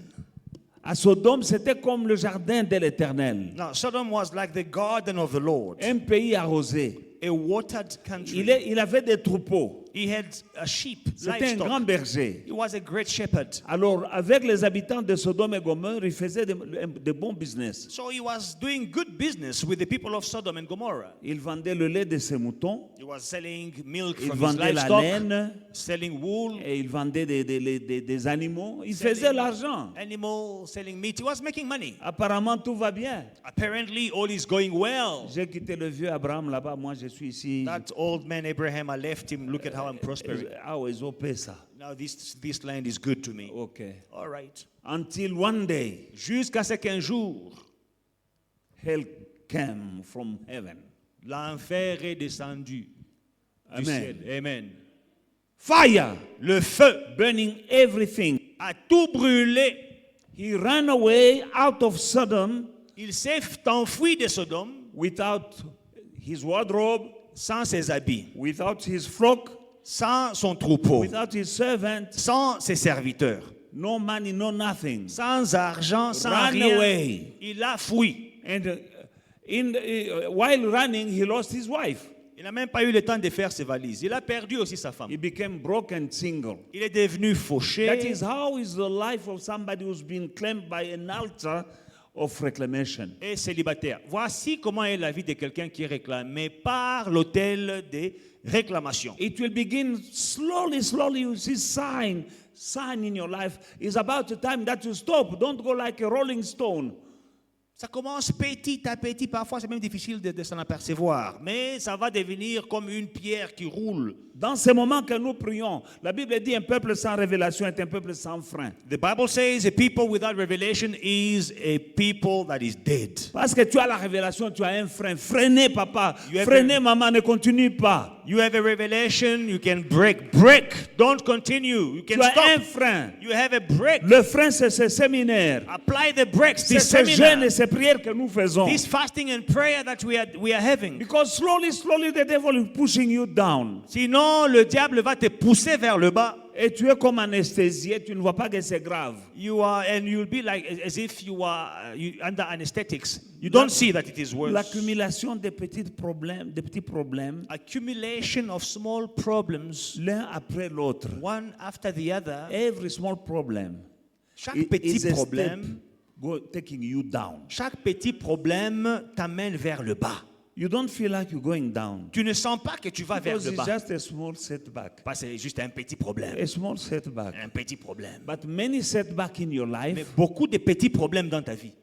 À Sodome, c'était comme le jardin de l'Éternel, Now, Sodom was like the garden of the Lord, un pays arrosé. a watered country. Il avait des troupeaux. He had a sheep, C'était un grand livestock. berger. He was a great shepherd. Alors, avec les habitants de Sodome et Gomorrhe, il faisait de bons business. So he was doing good business with the people of Sodom and Gomorrah. Il vendait le lait de ses moutons, He was selling milk il from his vendait la livestock, laine, selling wool, et il vendait des animaux. Il selling faisait l'argent. animal, selling meat. He was making money. Apparemment, tout va bien. Apparently, all is going well. J'ai quitté le vieux Abraham là-bas. Moi, je suis ici. That old man Abraham, I left him. Look at how I'm prospering. Ah, ils ont payé ça. Now this land is good to me. OK. All right. Until one day, Jusqu'à ce qu'un jour, hell came from heaven. l'enfer est descendu du Amen. ciel. Amen. Fire, Le feu burning everything. a tout brûlé. He ran away out of Sodom Il s'est enfui de Sodome without his wardrobe, sans ses habits, without his flock, sans son troupeau, without his servant, sans ses serviteurs, no money, no nothing. sans argent, sans Ran rien. away. Il a fui. And while running, he lost his wife. Il n'a même pas eu le temps de faire ses valises. Il a perdu aussi sa femme. He became broke and single. Il est devenu fauché. That is how is the life of somebody who's been claimed by an altar of reclamation. Et célibataire. Voici comment est la vie de quelqu'un qui est réclamé par l'autel des réclamations. It will begin slowly, slowly. You see sign in your life. It's about the time that you stop. Don't go like a rolling stone. Ça commence petit à petit, parfois c'est même difficile de s'en apercevoir, mais ça va devenir comme une pierre qui roule. Dans ces moments que nous prions, la Bible dit un peuple sans révélation est un peuple sans frein. The Bible says a people without revelation is a people that is dead. Parce que tu as la révélation, tu as un frein. Freinez, papa. You have Freinez, maman, ne continue pas. You have a revelation, you can break. Break, don't continue. You can Tu as un stop. frein. You have a break. Le frein, c'est ce séminaire. Apply the breaks, C'est this ce jeûne seminar, et ces prières que nous faisons. this fasting and prayer that we are having. Because slowly, slowly, the devil is pushing you down. Sinon, le diable va te pousser vers le bas. Et tu es comme anesthésié, tu ne vois pas que c'est grave. You are, and you'll be like as if you are under anesthetics. You don't see that it is worse. L'accumulation de petits problèmes, Accumulation of small problems, l'un après l'autre. one after the other. Every small problem Chaque petit is a problème, step taking you down. chaque petit problème t'amène vers le bas. You don't feel like you're going down. Tu ne sens pas que tu vas vers Because le it's bas. just a small setback. Parce que c'est juste un petit problème. A small setback. Un petit problème. But many setbacks in your Mais life beaucoup de petits problèmes dans ta vie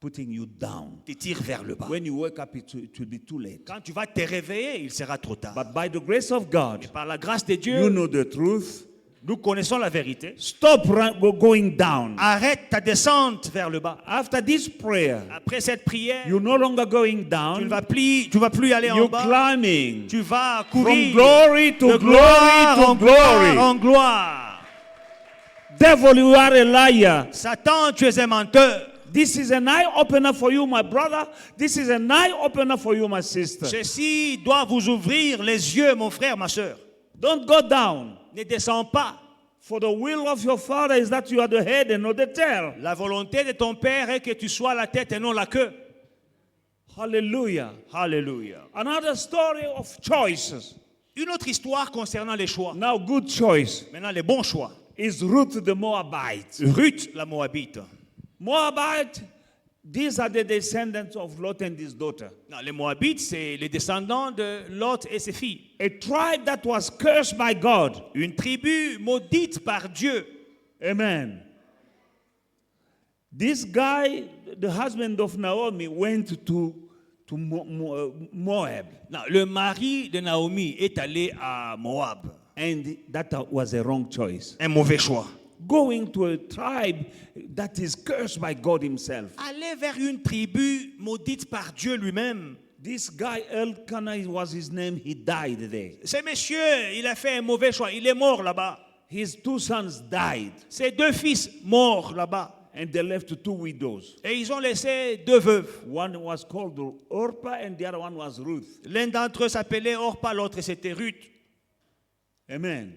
putting you down. te tirent vers le bas. When you wake up, it will be too late. Quand tu vas te réveiller, il sera trop tard. But by the grace of God, Par la grâce de you Dieu, know the truth. nous connaissons la vérité. Stop going down. Arrête ta descente vers le bas. After this prayer, Après cette prière, you're no longer going tu ne down. vas plus aller en You're bas. climbing Tu vas from courir glory to de glory gloire to en gloire glory. en gloire. Devil, you are a liar. Satan, tu es un menteur. This is an eye opener for you, my brother. This is an eye opener for you, my sister. Ceci doit vous ouvrir les yeux, mon frère, ma soeur. Don't go down. Ne descends pas. For the will of your father is that you are the head and not the tail. La volonté de ton Père est que tu sois la tête et non la queue. Hallelujah. Alléluia. Another story of choices. Une autre histoire concernant les choix. Now, good choice Maintenant, les bons choix. is Ruth the Moabite. Ruth, la Moabite. Moabite, these are the descendants of Lot and his daughter. Non, les Moabites, c'est les descendants de Lot et ses filles. A tribe that was cursed by God. Une tribu maudite par Dieu. Amen. This guy, the husband of Naomi, went to Moab. Non, le mari de Naomi est allé à Moab. And that was a wrong choice. Un mauvais choix. Going to a tribe that is cursed by God himself. Aller vers une tribu maudite par Dieu lui-même. This guy, Elkanah was his name, he died there. Ce monsieur, il a fait un mauvais choix. Il est mort là-bas. His two sons died. Ses deux fils morts là-bas. And they left two widows. Et ils ont laissé deux veuves. One was called Orpah and the other one was Ruth. L'un d'entre eux s'appelait Orpah, l'autre c'était Ruth. Amen.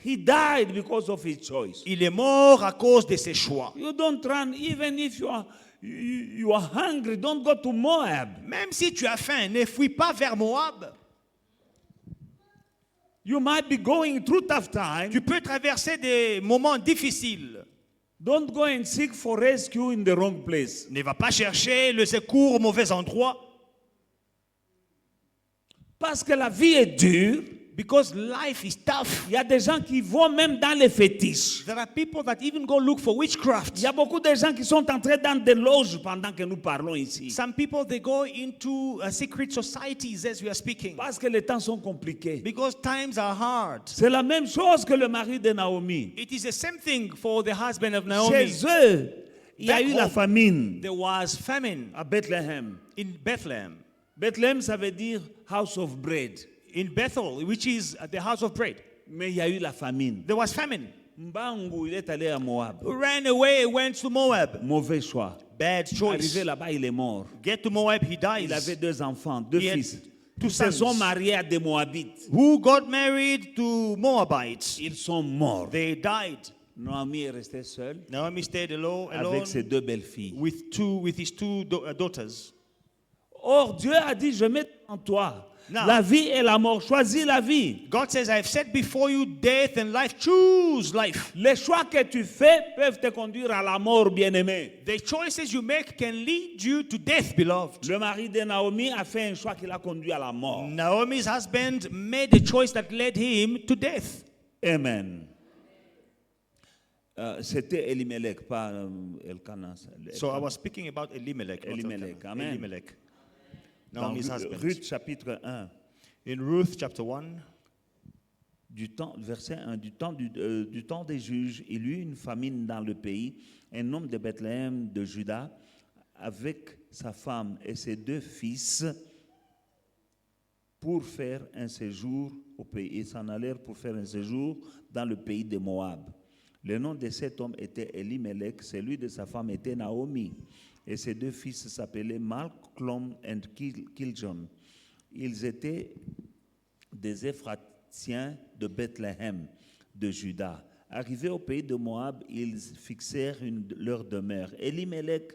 He died because of his choice. Il est mort à cause de ses choix. You don't run, even if you are hungry, don't go to Moab. Même si tu as faim, ne fuis pas vers Moab. You might be going through tough times. Tu peux traverser des moments difficiles. Don't go and seek for rescue in the wrong place. Ne va pas chercher le secours au mauvais endroit. Parce que la vie est dure. Because life is tough. Il y a des gens qui vont même dans les fétiches. There are people that even go look for witchcraft. Il y a beaucoup de gens qui sont entrés dans des loges pendant que nous parlons ici. Some people, they go into secret societies as we are speaking. Parce que les temps sont compliqués. Because times are hard. C'est la même chose que le mari de Naomi. It is the same thing for the husband of Naomi. Chez eux, il y a Back eu la home, famine there was famine à Bethléem. in Bethlehem. Bethléem, ça veut dire house of bread. In Bethel, which is the house of bread. Mais il y a eu la famine. There was famine. Mbangu, il est allé à Moab. Ran away, went to Moab. Mauvais choix. Bad choice. Arrivé là-bas, il est mort. Get to Moab, he dies. Il avait deux enfants, deux He had fils. two Ils se sont sons. mariés à des Moabites. Who got married to Moabites. Ils sont morts. They died. Naomi est restée seule Naomi stayed alone avec ses deux belles-filles. with his two daughters. Or, Dieu a dit, je mets en toi Now, la vie et la mort. Choisis la vie. God says, I have set before you death and life. Choose life. Les choix que tu fais peuvent te conduire à la mort, bien-aimé. The choices you make can lead you to death, beloved. Le mari de Naomi a fait un choix qui l'a conduit à la mort. Naomi's husband made a choice that led him to death. Amen. C'était Elimelech, pas Elkanah. So I was speaking about Elimelech. not Elimelech, Elkanah. amen. Elimelech. Dans Naomi's husband. Ruth chapitre 1, In Ruth chapter 1, verset 1, du temps des juges, il y eut une famine dans le pays. Un homme de Bethléem de Juda, avec sa femme et ses deux fils, pour faire un séjour au pays. Ils s'en allèrent pour faire un séjour dans le pays de Moab. Le nom de cet homme était Elimelech, celui de sa femme était Naomi. Et ses deux fils s'appelaient Malcolm et Kiljon. Ils étaient des Éphratiens de Bethléem, de Juda. Arrivés au pays de Moab, ils fixèrent leur demeure. Elimelech,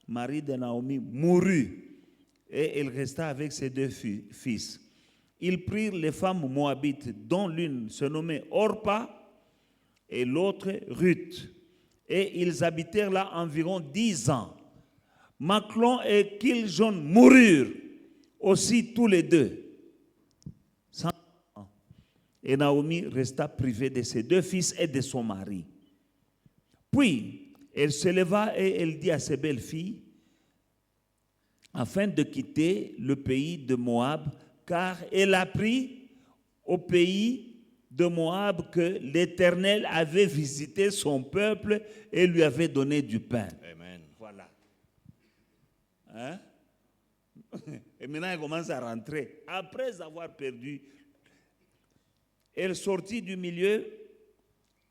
mari de Naomi, mourut et il resta avec ses deux fils. Ils prirent les femmes moabites, dont l'une se nommait Orpah et l'autre Ruth. Et ils habitèrent là environ 10 ans. Machlon et Kiljon moururent aussi tous les deux. Et Naomi resta privée de ses 2 fils et de son mari. Puis, elle se leva et elle dit à ses belles-filles, afin de quitter le pays de Moab, car elle apprit au pays de Moab que l'Éternel avait visité son peuple et lui avait donné du pain. Amen. Voilà. Hein? Et maintenant, elle commence à rentrer. Après avoir perdu, elle sortit du milieu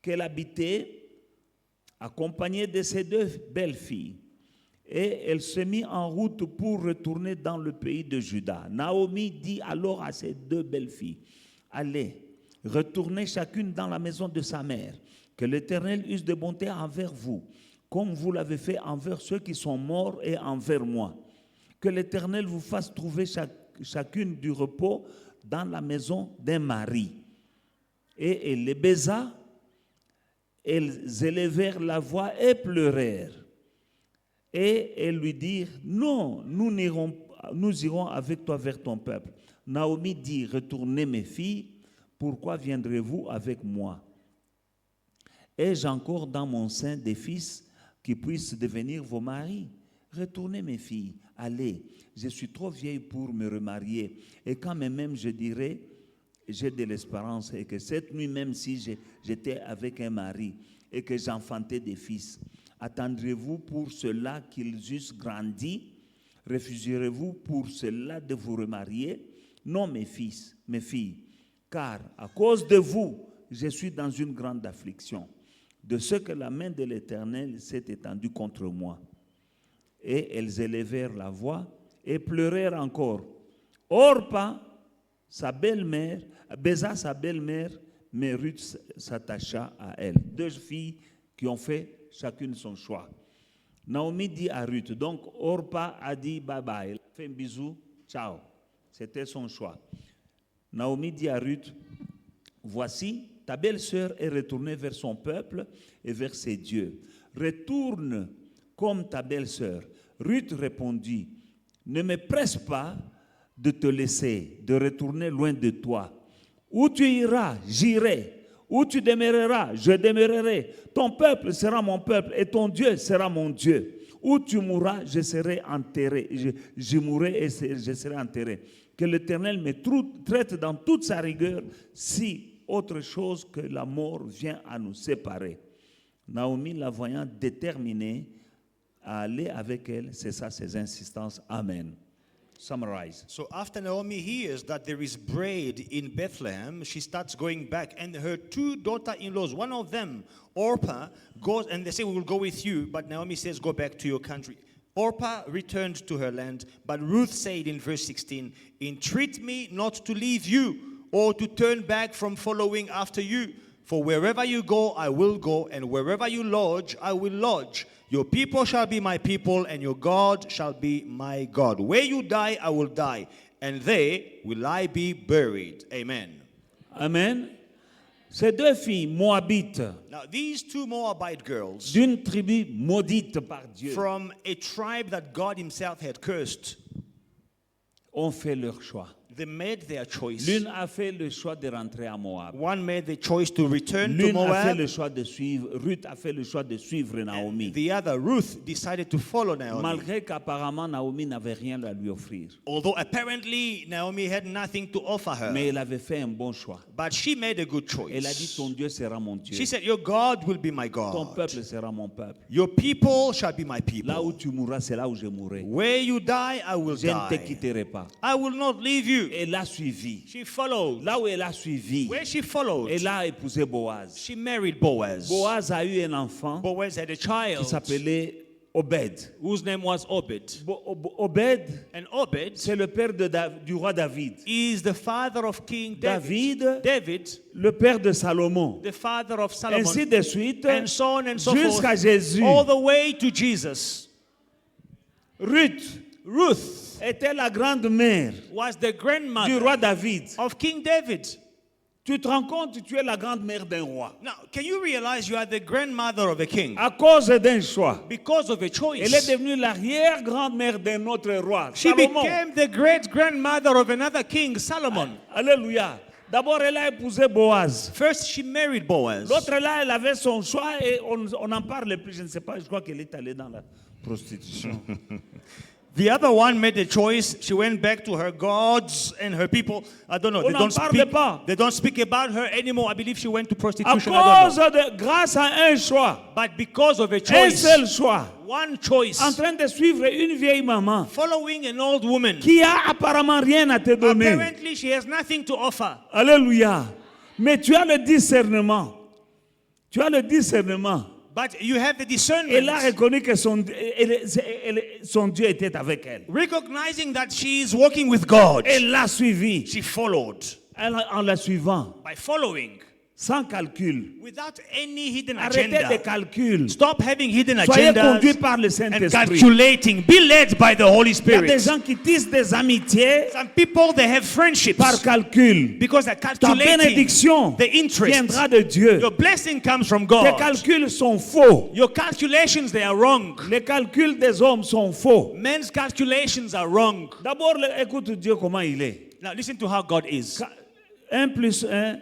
qu'elle habitait, accompagnée de ses 2 belles-filles. Et elle se mit en route pour retourner dans le pays de Juda. Naomi dit alors à ses 2 belles-filles, allez, retournez chacune dans la maison de sa mère, que l'Éternel use de bonté envers vous, comme vous l'avez fait envers ceux qui sont morts et envers moi. Que l'Éternel vous fasse trouver chacune du repos dans la maison d'un mari. Et elle les baisa, elles élevèrent la voix et pleurèrent. Et elles lui dirent, non, nous irons avec toi vers ton peuple. Naomi dit, retournez mes filles, pourquoi viendrez-vous avec moi? Ai-je encore dans mon sein des fils qui puissent devenir vos maris? Retournez mes filles, allez, je suis trop vieille pour me remarier. Et quand même je dirais, j'ai de l'espérance et que cette nuit, même si j'étais avec un mari et que j'enfantais des fils, attendrez-vous pour cela qu'ils eussent grandi? Refuserez-vous pour cela de vous remarier? Non, mes fils, mes filles, car à cause de vous, je suis dans une grande affliction, de ce que la main de l'Éternel s'est étendue contre moi. Et elles élevèrent la voix et pleurèrent encore. Orpa, sa belle-mère, baisa sa belle-mère, mais Ruth s'attacha à elle. 2 filles qui ont fait chacune son choix. Naomi dit à Ruth, donc Orpa a dit bye bye, elle a fait un bisou, ciao. C'était son choix. Naomi dit à Ruth, voici, ta belle-sœur est retournée vers son peuple et vers ses dieux. Retourne comme ta belle-sœur. Ruth répondit, ne me presse pas de te laisser, de retourner loin de toi. Où tu iras, j'irai. Où tu demeureras, je demeurerai. Ton peuple sera mon peuple et ton Dieu sera mon Dieu. Où tu mourras, je serai enterré. Je mourrai et je serai enterré. Que l'Éternel me traite dans toute sa rigueur si autre chose que la mort vient à nous séparer. Naomi, la voyant déterminée à aller avec elle, cessa ses insistances. Amen. Summarize. So after Naomi hears that there is bread in Bethlehem, she starts going back, and her 2 daughter-in-laws, one of them, Orpah, goes, and they say, we will go with you, but Naomi says, go back to your country. Orpah returned to her land, but Ruth said in verse 16, entreat me not to leave you, or to turn back from following after you. For wherever you go, I will go, and wherever you lodge, I will lodge. Your people shall be my people, and your God shall be my God. Where you die, I will die, and there will I be buried. Amen. Amen. Ces 2 filles moabites, Now, these 2 Moabite girls, d'une tribu maudite par Dieu, from a tribe that God himself had cursed, ont fait leur choix. they made their choice. L'une a fait le choix de rentrer à Moab. One made the choice to return to L'une a fait Moab. le choix de suivre, Ruth a fait le choix de suivre Naomi. The other, Ruth, decided to follow Naomi. Malgré qu'apparemment Naomi n'avait rien à lui offrir. Although apparently Naomi had nothing to offer her. Mais elle avait fait un bon choix. But she made a good Elle a dit, choice. ton Dieu sera mon Dieu. She said, your God will be my Ton God. peuple sera mon peuple. Your people shall be my Là où people. tu mourras, c'est là où je mourrai. Where you die, I will Je ne te die. quitterai pas. I will not leave you. Elle a suivi. She followed. Là où elle a suivi, Where she followed, elle a épousé Boaz. she married Boaz. Boaz a eu un enfant Boaz had a qui child s'appelait Obed. whose name was Obed. Obed, And Obed c'est le père du roi David. is the father of King David. David, David, le père de Salomon. the father of Solomon. Ainsi de suite, And so on and so forth. jusqu'à Jésus. All the way to Jesus. Ruth était la grande-mère Was the du grandmother roi David. of King David. Tu te rends compte, tu es la grande-mère d'un roi. Now, can you realize you are the grandmother of a king? À cause d'un choix. Because of a Elle est choice. devenue l'arrière-grand-mère d'un autre roi, She Salomon. became the great-grandmother of another king, Solomon. Alléluia. D'abord, elle a épousé Boaz. First, she married Boaz. L'autre là, elle avait son choix et on n'en parle plus. Je ne sais pas, je crois qu'elle est allée dans la prostitution. The other one made a choice. She went back to her gods and her people. I don't know. On n'en parle pas. They don't speak about her anymore. I believe she went to À prostitution. I cause don't know. grâce à un choix, But because of a un choice, seul choix, one choice, en train de suivre une vieille maman following an old woman, qui a apparemment rien à te donner. apparently she has nothing to offer. Alléluia. Mais tu as le discernement. Tu as le discernement. But you have the Elle a discernment, reconnu que son Dieu était avec elle. recognizing that she is walking with God. Elle l'a suivi. She followed. En la suivant, By following, sans calcul. without any hidden Arrêtez des agenda. calculs. Stop having hidden Soyez conduits agendas par le and Saint-Esprit. calculating. Be led by the Holy Il y a des Spirit. gens qui tissent des amitiés Some people, they have friendships par calcul. because they're Ta calculating bénédiction the interest. viendra de Dieu. Your blessing comes from Tes God. calculs sont faux. Your calculations, they are wrong. Les calculs des hommes sont faux. Men's calculations are wrong. D'abord, écoute Dieu comment il est. Now listen to how God is. 1 plus 1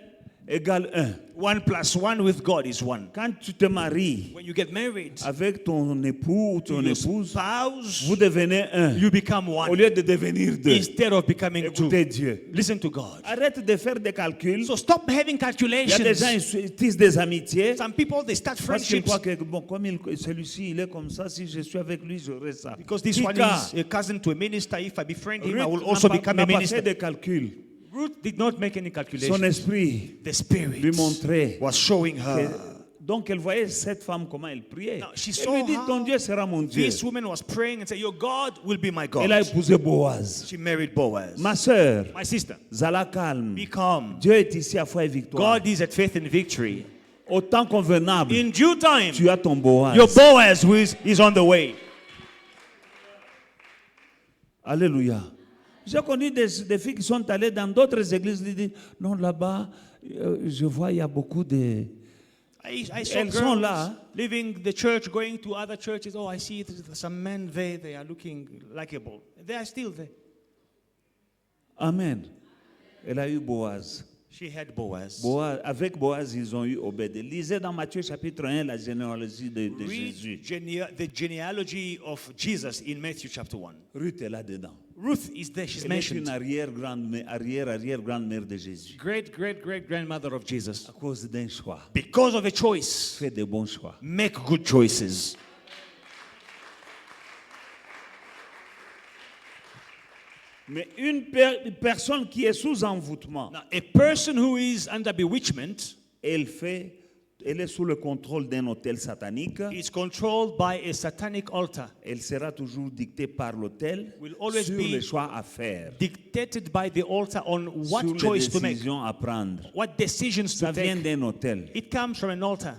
égale 1. 1 plus 1 with God is 1. Quand tu te maries When you get married, avec ton époux ou ton your épouse, spouse, vous devenez un. you become Au one lieu de devenir deux. instead of becoming two. Écoutez Dieu. Listen to God. Arrête de faire des calculs. So stop having Il y a des gens calculations. qui tissent des amitiés. Some people, they start Parce qu'ils friendships croient que, bon, comme celui-ci, il est comme ça, si je suis avec lui, j'aurai ça. because this one Tika, is a cousin to a minister. If I befriend him, I will Ruth also n'a become pas a fait minister. des calculs. Ruth did not make any Son calculations. esprit The Spirit lui montrait. was showing que- her. donc elle voyait cette femme comment elle priait. Now, she Elle saw lui dit, how ton Dieu sera mon Dieu. This woman was praying and said, your God will be my Elle a God. épousé Boaz. She married Boaz. Ma sœur, My sister, Zala calme. be calm. Dieu est ici à foi et victoire. God is at faith and victory. Au temps convenable, In due time, tu as ton Boaz. your Boaz who is on the way. Alléluia. J'ai connu des filles qui sont allées dans d'autres églises qui disent, non, là-bas, je vois, il y a beaucoup de... I saw Elles sont girls là. leaving the church, going to other churches. Oh, I see some men there. They are looking likable. They are still there. Amen. Elle a eu Boaz. She had Boaz. Avec Boaz, ils ont eu Obed. Lisez dans Matthieu chapitre 1 la généalogie de Jésus. Read the genealogy of Jesus in Matthew chapter 1. Ruth est là-dedans. Ruth is there. She's Elle est une mentioned. arrière-grand-mère de Jésus. Great-grandmother of Jesus. À cause d'un choix. Because of a choice, Fais de bons choix. make good choices. Mais une personne qui est sous envoûtement, Now, a person who is under bewitchment elle est sous le contrôle d'un hôtel satanique. is controlled by a satanic altar, Elle sera toujours dictée par l'hôtel Will always sur be les choix à faire, dictated by the altar on what sur les choice to make, décisions à prendre. what decisions Ça to vient take. d'un hôtel It comes from an altar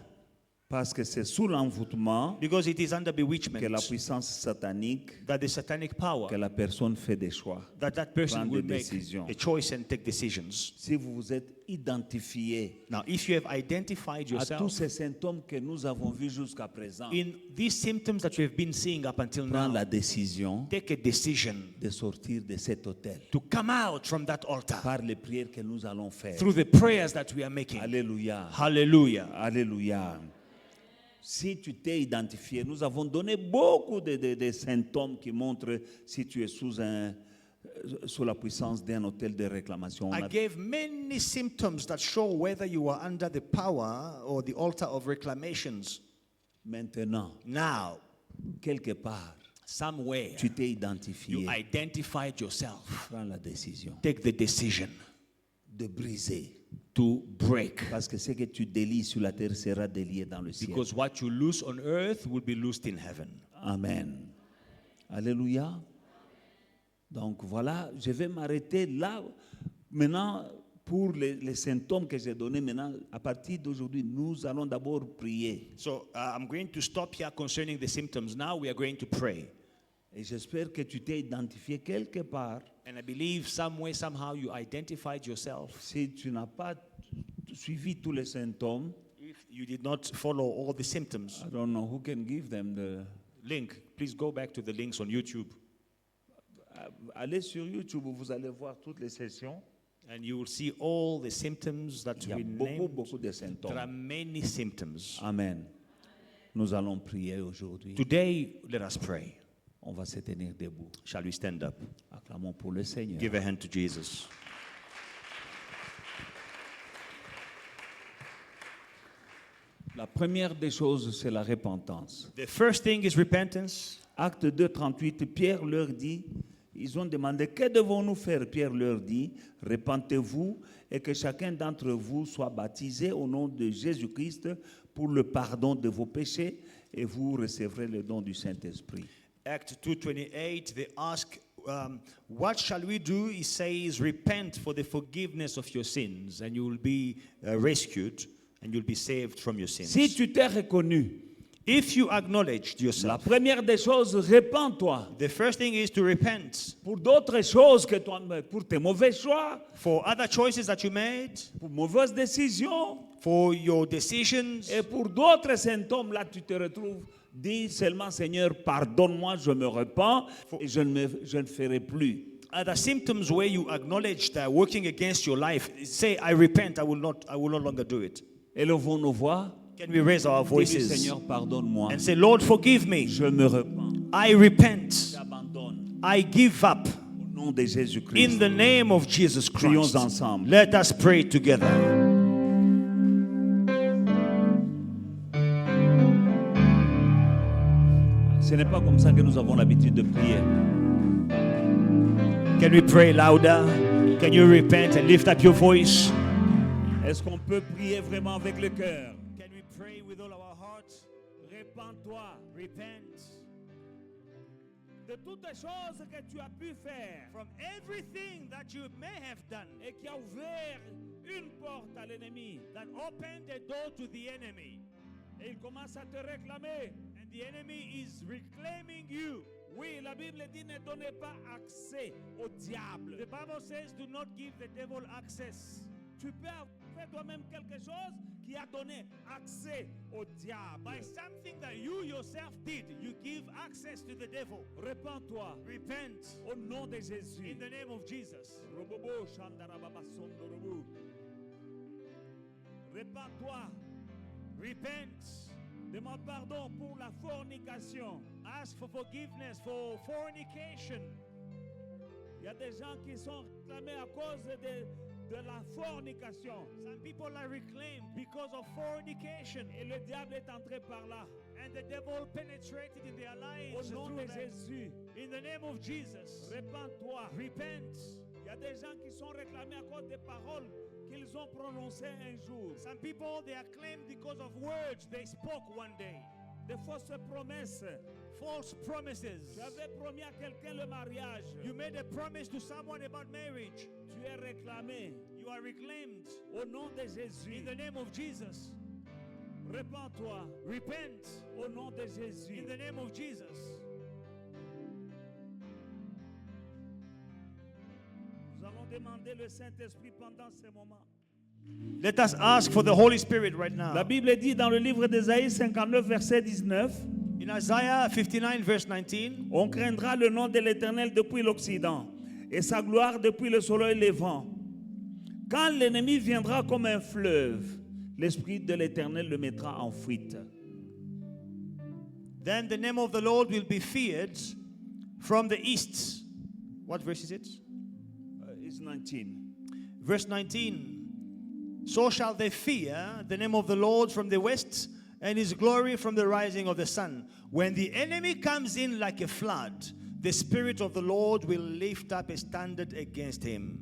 parce que c'est sous l'envoûtement because it is under que la bewitchment puissance satanique, that the satanic power, que la personne fait des choix. that person prend will des make décisions. a choice and take decisions. Si vous vous êtes identifié Now, if you have identified à tous yourself ces symptômes que nous avons vus jusqu'à présent, in these symptoms that you have been seeing up until prends now, la décision take a decision de sortir de cet hôtel to come out from that altar par les prières que nous allons faire. through the prayers that we are making. Alléluia. Hallelujah. Alléluia. Si tu t'es identifié, nous avons donné beaucoup de symptômes qui montrent si tu es sous la puissance d'un hôtel de réclamation. I gave many symptoms that show whether you are under the power or the altar of reclamations. Maintenant, Now, quelque part, somewhere, tu t'es identifié. you identified yourself. Prends la décision Take the decision de briser. to break. Parce que ce que tu délies sur la terre sera délié dans le ciel. Because what you loose on earth will be loosed in heaven. Amen. Alléluia. Donc voilà, je vais m'arrêter là. Maintenant, pour les symptômes que j'ai donnés, maintenant, à partir d'aujourd'hui, nous allons d'abord prier. So I'm going to stop here concerning the symptoms. Now we are going to pray. Et j'espère que tu t'es identifié quelque part. And I believe some way, somehow you identified yourself. Si tu n'as pas suivi tous les symptômes, if you did not follow all the symptoms, I don't know who can give them the. link, please go back to the links on YouTube Allez sur YouTube, vous allez voir toutes les sessions. and you will see all the symptoms that Il y a we beaucoup, named. beaucoup de There are symptômes. many symptoms. Amen. Nous allons prier aujourd'hui. Today, let us pray. On va se tenir debout. Shall we stand up? Acclamons pour le Seigneur. Give a hand to Jesus. La première des choses, c'est la repentance. The first thing is repentance. Acte 2, 38, Pierre leur dit, ils ont demandé, que devons-nous faire? Pierre leur dit, repentez-vous et que chacun d'entre vous soit baptisé au nom de Jésus-Christ pour le pardon de vos péchés et vous recevrez le don du Saint-Esprit. Act 2:28, they ask, what shall we do? He says, repent for the forgiveness of your sins, and you will be rescued, and you'll be saved from your sins. Si tu t'es reconnu, If you acknowledged la yourself, première des choses, repens-toi the first thing is to repent pour d'autres choses que toi, pour tes mauvais choix, for other choices that you made, pour mauvaises décisions for your decisions, et pour d'autres symptômes. Là, tu te retrouves. Dis seulement, Seigneur, pardonne-moi, je me repens et je ne ferai plus. other symptoms where you acknowledge that working against your life. Say, I repent, I will no longer do it. Élevons nos voix. Can we raise our Dis, voices Seigneur, pardonne-moi. and say, Lord, forgive me. Je me repens. I repent. J'abandonne. I give up. Au nom de In Jésus-Christ. the name of Jesus Prions Christ. ensemble. Let us pray together. Ce n'est pas comme ça que nous avons l'habitude de prier. Can we pray louder? Can you repent and lift up your voice? Est-ce qu'on peut prier vraiment avec le cœur? Can we pray with all our hearts? Répands-toi Repent de toutes les choses que tu as pu faire from everything that you may have done et qui a ouvert une porte à l'ennemi. that opened the door to the enemy. Et il commence à te réclamer. And the enemy is reclaiming you. Oui, la Bible dit ne donnez pas accès au diable. The Bible says, do not give the devil access. Tu peux faire toi-même quelque chose qui a donné accès au diable. By something that you yourself did, you give access to the devil. Répands-toi Repent au nom de Jésus. in the name of Jesus. Robobo shandarababasondorobo. Répands-toi. Repent. Demande pardon pour la fornication. Ask for forgiveness for fornication. Il y a des gens qui sont réclamés à cause de la fornication. Some people are reclaimed because of fornication. Et le diable est entré par là. And the devil penetrated in their Au lives. nom through de that. Jésus, In the name of Jesus. répands-toi. Repent. Il y a des gens qui sont réclamés à cause des paroles qu'ils ont prononcées un jour. Some people, they are claimed because of words they spoke one day. Des fausses promesses. False promises. Tu avais promis à quelqu'un le mariage. You made a promise to someone about marriage. Tu es réclamé. You are reclaimed. Au nom de Jésus, In the name of Jesus. répands-toi. Repent. Au nom de Jésus. In the name of Jesus. Nous allons demander le Saint-Esprit pendant ce moment. Let us ask for the Holy Spirit right La now. Bible dit dans le livre d'Ésaïe 59, verset 19, In Isaiah 59, verse 19, on craindra le nom de l'Éternel depuis l'Occident et sa gloire depuis le soleil levant. Quand l'ennemi viendra comme un fleuve, l'Esprit de l'Éternel le mettra en fuite. then the name of the Lord will be feared from the east. What verse is it? It's 19. Verse 19. So shall they fear the name of the Lord from the west, and his glory from the rising of the sun. When the enemy comes in like a flood, the Spirit of the Lord will lift up a standard against him.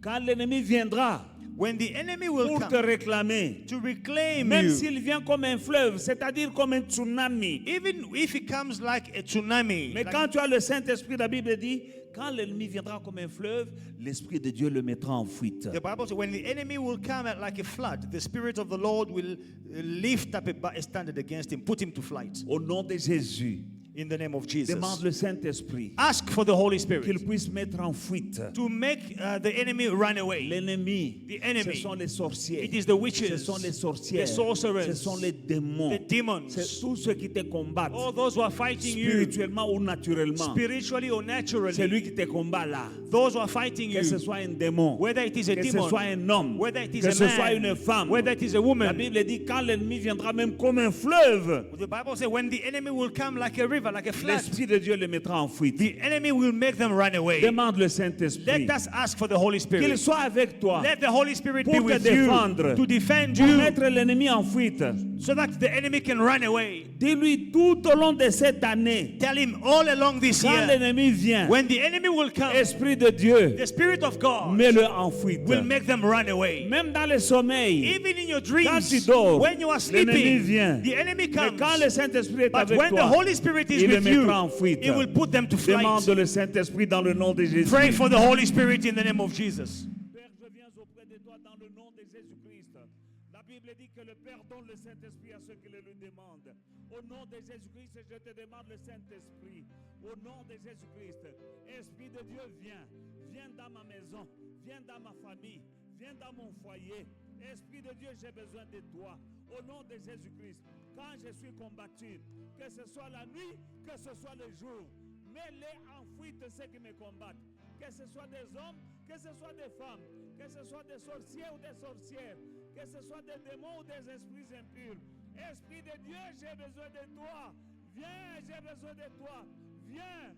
Quand l'ennemi viendra When the enemy will pour te come réclamer, to reclaim même you, s'il vient comme un fleuve, c'est-à-dire comme un tsunami. even if he comes like a tsunami, Mais like- quand tu as le Saint-Esprit, la Bible dit, quand l'ennemi viendra comme un fleuve, l'Esprit de Dieu le mettra en fuite. the Bible says, when the enemy will come out like a flood, the Spirit of the Lord will lift up a standard against him, put him to flight. Au nom de Jésus, in the name of Jesus. Demande le Saint-Esprit Ask for the Holy Spirit qu'il puisse mettre en fuite to make the enemy run away. l'ennemi. The enemy. Ce sont les sorciers. It is the witches, Ce sont les sorcières. the sorcerers, Ce sont les démons. the demons, C'est tous ceux qui te combattent all those who are fighting you spirituellement ou naturellement. spiritually or C'est naturally. lui qui te combat là. Those who are fighting Que ce you, soit un démon, whether it is a que ce demon, soit un homme, whether it is que a ce soit man, une femme. whether it is a La woman. Bible dit quand l'ennemi viendra même comme un fleuve, The Bible says when the enemy will come like a river, like a flood, l'Esprit de Dieu le mettra en fuite. the enemy will make them run away. Demande le Saint-Esprit Let us ask for the Holy qu'il Spirit. soit avec toi Let the Holy Spirit pour be te with you défendre, to defend pour you mettre l'ennemi en fuite. so that the enemy can run away. Dis-lui tout au long de cette année, Tell him all along this quand year, l'ennemi vient, when the enemy will come, Esprit de Dieu, the Spirit of God mets-le en fuite. will make them run away. Même dans le sommeil, Even in your quand tu dreams, dors, when you are l'ennemi sleeping, vient. the enemy Mais comes. quand le Saint-Esprit est But avec when the toi, Holy Spirit is il le with you, mettra en fuite. He will put them to flight. Demande le Saint-Esprit dans le nom de Jésus. Pray for the Holy Spirit in the name of Jesus. Père, je viens auprès de toi dans le nom de Jésus-Christ. La Bible dit que le Père donne le Saint-Esprit à ceux qui le lui demandent. Au nom de Jésus-Christ, je te demande le Saint-Esprit. Au nom de Jésus-Christ, Esprit de Dieu, viens. Viens dans ma maison. Viens dans ma famille. Viens dans mon foyer. Esprit de Dieu, j'ai besoin de toi. Au nom de Jésus-Christ, quand je suis combattu, que ce soit la nuit, que ce soit le jour, mets-les en fuite ceux qui me combattent. Que ce soit des hommes, que ce soit des femmes, que ce soit des sorciers ou des sorcières, que ce soit des démons ou des esprits impurs. Esprit de Dieu, j'ai besoin de toi. Viens, j'ai besoin de toi. Viens.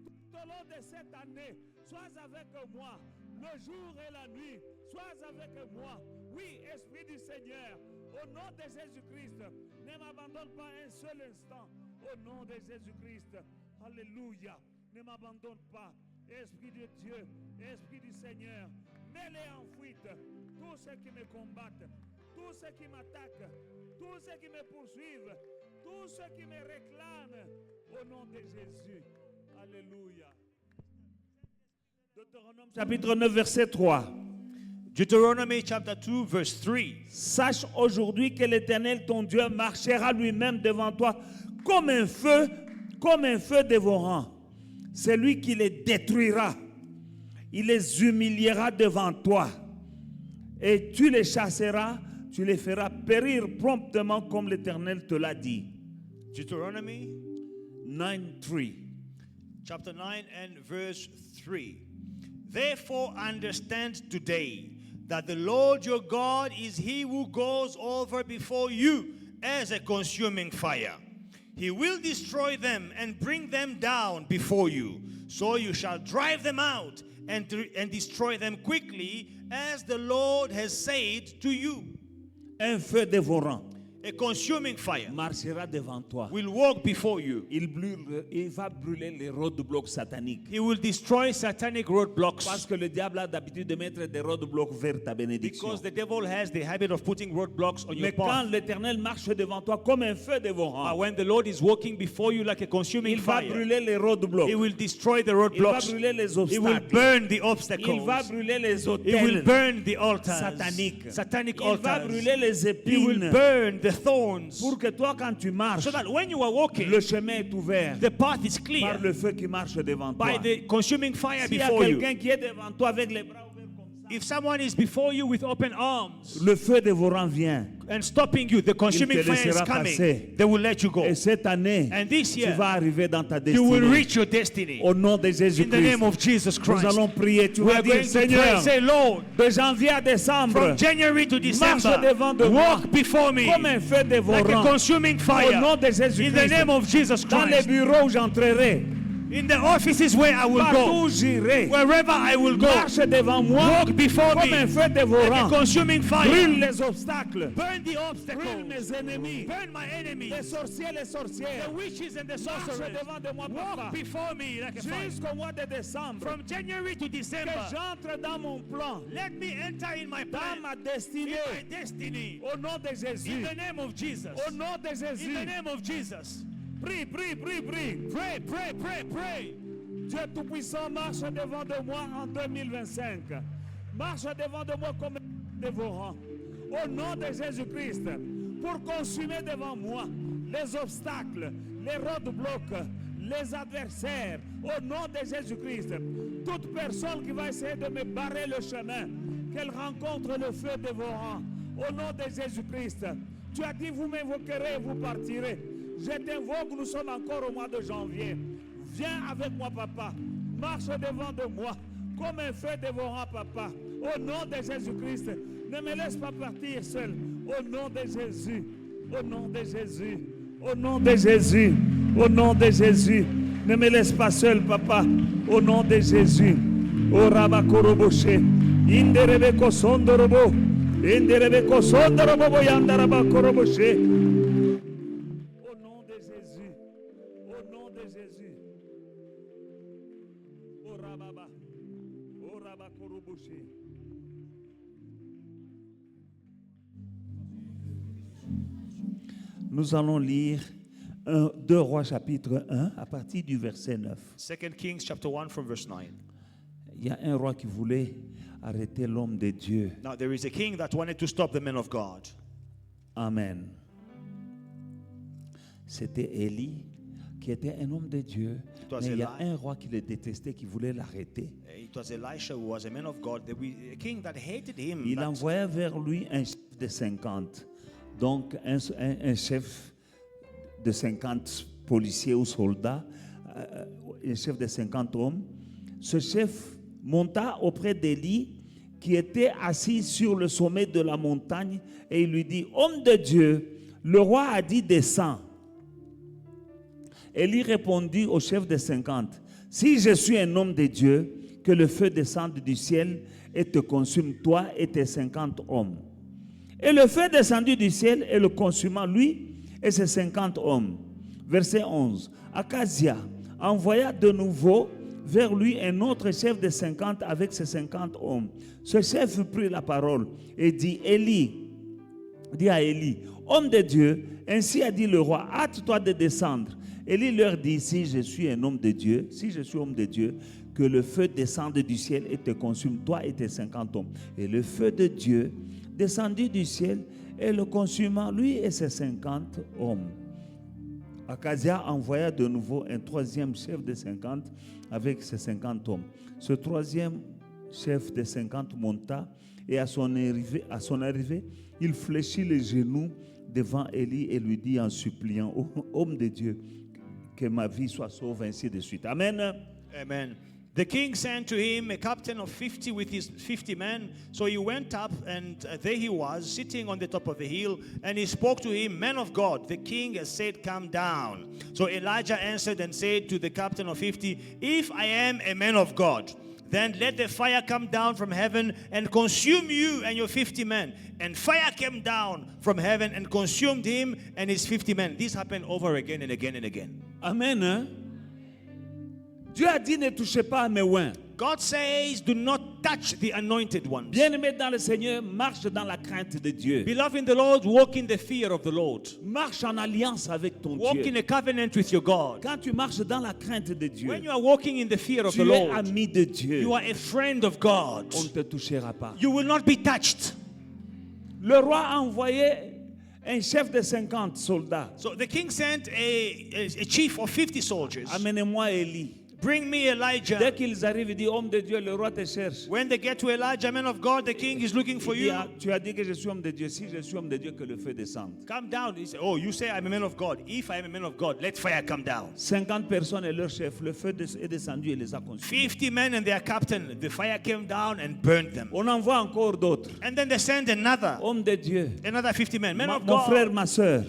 Tout au long de cette année, sois avec moi, le jour et la nuit, sois avec moi. Oui, Esprit du Seigneur, au nom de Jésus-Christ, ne m'abandonne pas un seul instant. Au nom de Jésus-Christ, alléluia, ne m'abandonne pas. Esprit de Dieu, Esprit du Seigneur, mets-les en fuite. Tous ceux qui me combattent, tous ceux qui m'attaquent, tous ceux qui me poursuivent, tous ceux qui me réclament, au nom de Jésus. Alléluia. Deutéronome chapitre 9, verset 3. Deuteronomy chapter 2, verse 3. Sache aujourd'hui que l'Éternel, ton Dieu, marchera lui-même devant toi comme un feu dévorant. C'est lui qui les détruira. Il les humiliera devant toi. Et tu les chasseras, tu les feras périr promptement comme l'Éternel te l'a dit. Deuteronomy 9:3. chapter 9 and verse 3. Therefore understand today that the Lord your God is he who goes over before you as a consuming fire. He will destroy them and bring them down before you. So you shall drive them out and destroy them quickly as the Lord has said to you. Un feu dévorant A consuming fire marchera devant toi. will walk before you. Il va brûler les roadblocks sataniques. He will destroy satanic roadblocks. Parce que le diable a d'habitude de mettre des roadblocks vers ta bénédiction. Because the devil has the habit of putting roadblocks on your Mais quand path. l'Éternel marche devant toi comme un feu But dévorant, when the Lord is walking before you like a consuming il va fire, brûler les roadblocks. He will destroy the Il va roadblocks. brûler les He will obstacles. burn the Il va obstacles. brûler les He will autels burn the altars. sataniques. Satanic Il va altars. brûler les He will épines. burn the thorns. Pour que toi, quand tu marches, So that when you are walking, le chemin est ouvert the path is par clear le feu qui marche devant toi. by the consuming fire S'il y a before you. quelqu'un qui est devant toi avec les bras ouverts comme ça, If someone is before you with open arms le feu dévorant vient. and stopping you, the consuming te fire is laissera coming. passer. They will let you go. Et cette année, And this tu year, vas arriver dans ta you will destinée. reach your destiny. Au nom de In the name Jésus-Christ, of Jesus nous Christ. allons prier. Tu We vas are going dire, to pray. Seigneur, Say, Lord, de janvier à décembre, from January to marche December, devant de moi walk before me comme un feu like a dévorant. consuming Au fire. nom de In the Jésus-Christ, name of Jesus dans les Christ. bureaux où j'entrerai, In the offices where I will partout go, où j'irai, wherever I will go, marche devant moi walk before comme un me feu like a dévorant. consuming Brûle fire. les obstacles, Burn the brûle obstacles. mes ennemis, Burn my enemies. les sorciers, les sorcières. The witches and the Marche sorcerers. devant de moi, Walk papa, before me like a fire. jusqu'au mois de décembre. From January to Que December, j'entre dans mon plan, let me enter in my dans plan, ma in destinée. my destiny. Au nom de In Jésus. the name of Jesus. Au nom de In the Jésus. name of Jesus. Prie, prie, prie, prie. Pray, pray, pray, pray. Dieu Tout-Puissant marche devant de moi en 2025. Marche devant de moi comme un dévorant. Au nom de Jésus-Christ. Pour consumer devant moi les obstacles, les roadblocks, les adversaires, au nom de Jésus-Christ. Toute personne qui va essayer de me barrer le chemin, qu'elle rencontre le feu dévorant, au nom de Jésus-Christ. Tu as dit, vous m'invoquerez et vous partirez. Je t'invoque, nous sommes encore au mois de janvier. Viens avec moi, papa. Marche devant de moi, comme un feu dévorant, papa. Au nom de Jésus-Christ, ne me laisse pas partir seul. Au nom de Jésus, au nom de Jésus, au nom de Jésus, au nom de Jésus. Ne me laisse pas seul, papa. Au nom de Jésus. O Rabakoroboshe. Inderebeko sondorobo. Inderebeko sondorobo boyandaraba koroboshe. Au nom de Jésus. Au nom de Jésus. O Rababa. O Rabakoroboshe. Nous allons lire 2 Rois chapitre 1 à partir du verset 9. 2 Kings chapter 1 from verse 9. Il y a un roi qui voulait arrêter l'homme de Dieu. Now there is a king that wanted to stop the men of God. Amen. C'était Élie qui était un homme de Dieu. Mais il y a un roi qui le détestait, qui voulait l'arrêter. It was Elisha who was a man of God. There was a king that hated him. Il envoya vers lui un chef de 50. Donc un chef de 50 policiers ou soldats, un chef de 50 hommes. Ce chef monta auprès d'Élie qui était assis sur le sommet de la montagne et il lui dit, homme de Dieu, le roi a dit descends. Élie répondit au chef de 50, si je suis un homme de Dieu, que le feu descende du ciel et te consume toi et tes 50 hommes. Et le feu descendu du ciel et le consumant lui et ses 50 hommes. Verset 11. Akazia envoya de nouveau vers lui un autre chef de 50 avec ses 50 hommes. Ce chef prit la parole et dit à Élie, homme de Dieu, ainsi a dit le roi, hâte-toi de descendre. Élie leur dit, si je suis un homme de Dieu, si je suis homme de Dieu, que le feu descende du ciel et te consume, toi et tes 50 hommes. Et le feu de Dieu descendu du ciel et le consumant, lui et ses 50 hommes. Akazia envoya de nouveau un troisième chef de 50 avec ses 50 hommes. Ce troisième chef de 50 monta et à son arrivée, il fléchit les genoux devant Élie et lui dit en suppliant, homme de Dieu, que ma vie soit sauve, ainsi de suite. Amen. Amen. The king sent to him a captain of 50 with his 50 men. So he went up, and there he was, sitting on the top of a hill. And he spoke to him, man of God, the king has said, come down. So Elijah answered and said to the captain of 50, if I am a man of God, then let the fire come down from heaven and consume you and your 50 men. And fire came down from heaven and consumed him and his 50 men. This happened over again and again and again. Amen. Hein? Dieu a dit, ne touchez pas à mes oins. God says, do not touch the anointed ones. Bien-aimé dans le Seigneur, marche dans la crainte de Dieu. Beloved in the Lord, walk in the fear of the Lord. Marche en alliance avec ton Walk Dieu. in a covenant with your God. Quand tu marches dans la crainte de Dieu, When you are walking in the fear of tu the es Lord, ami de Dieu. you are a friend of God. On ne te touchera pas. You will not be touched. Le roi a envoyé un chef de 50 soldats. So the king sent a chief of 50 soldiers. Amenez-moi Élie. Bring me Elijah. Dès qu'ils arrivent, il dit, homme de Dieu, le roi te cherche. When they get to Elijah, man of God, the king is looking for Il dit, you. ah, tu as dit que je suis homme de Dieu. Si je suis homme de Dieu, que le feu descende. Come down. He said, oh, you say I'm a man of God. If I am a man of God, let fire come down. 50 personnes et leur chef, le feu est descendu et les a consumés. 50 men and their captain, the fire came down and burned them. On envoie encore d'autres. And then they send another Homme de Dieu. 50 men. Men of Mon God. frère, ma soeur.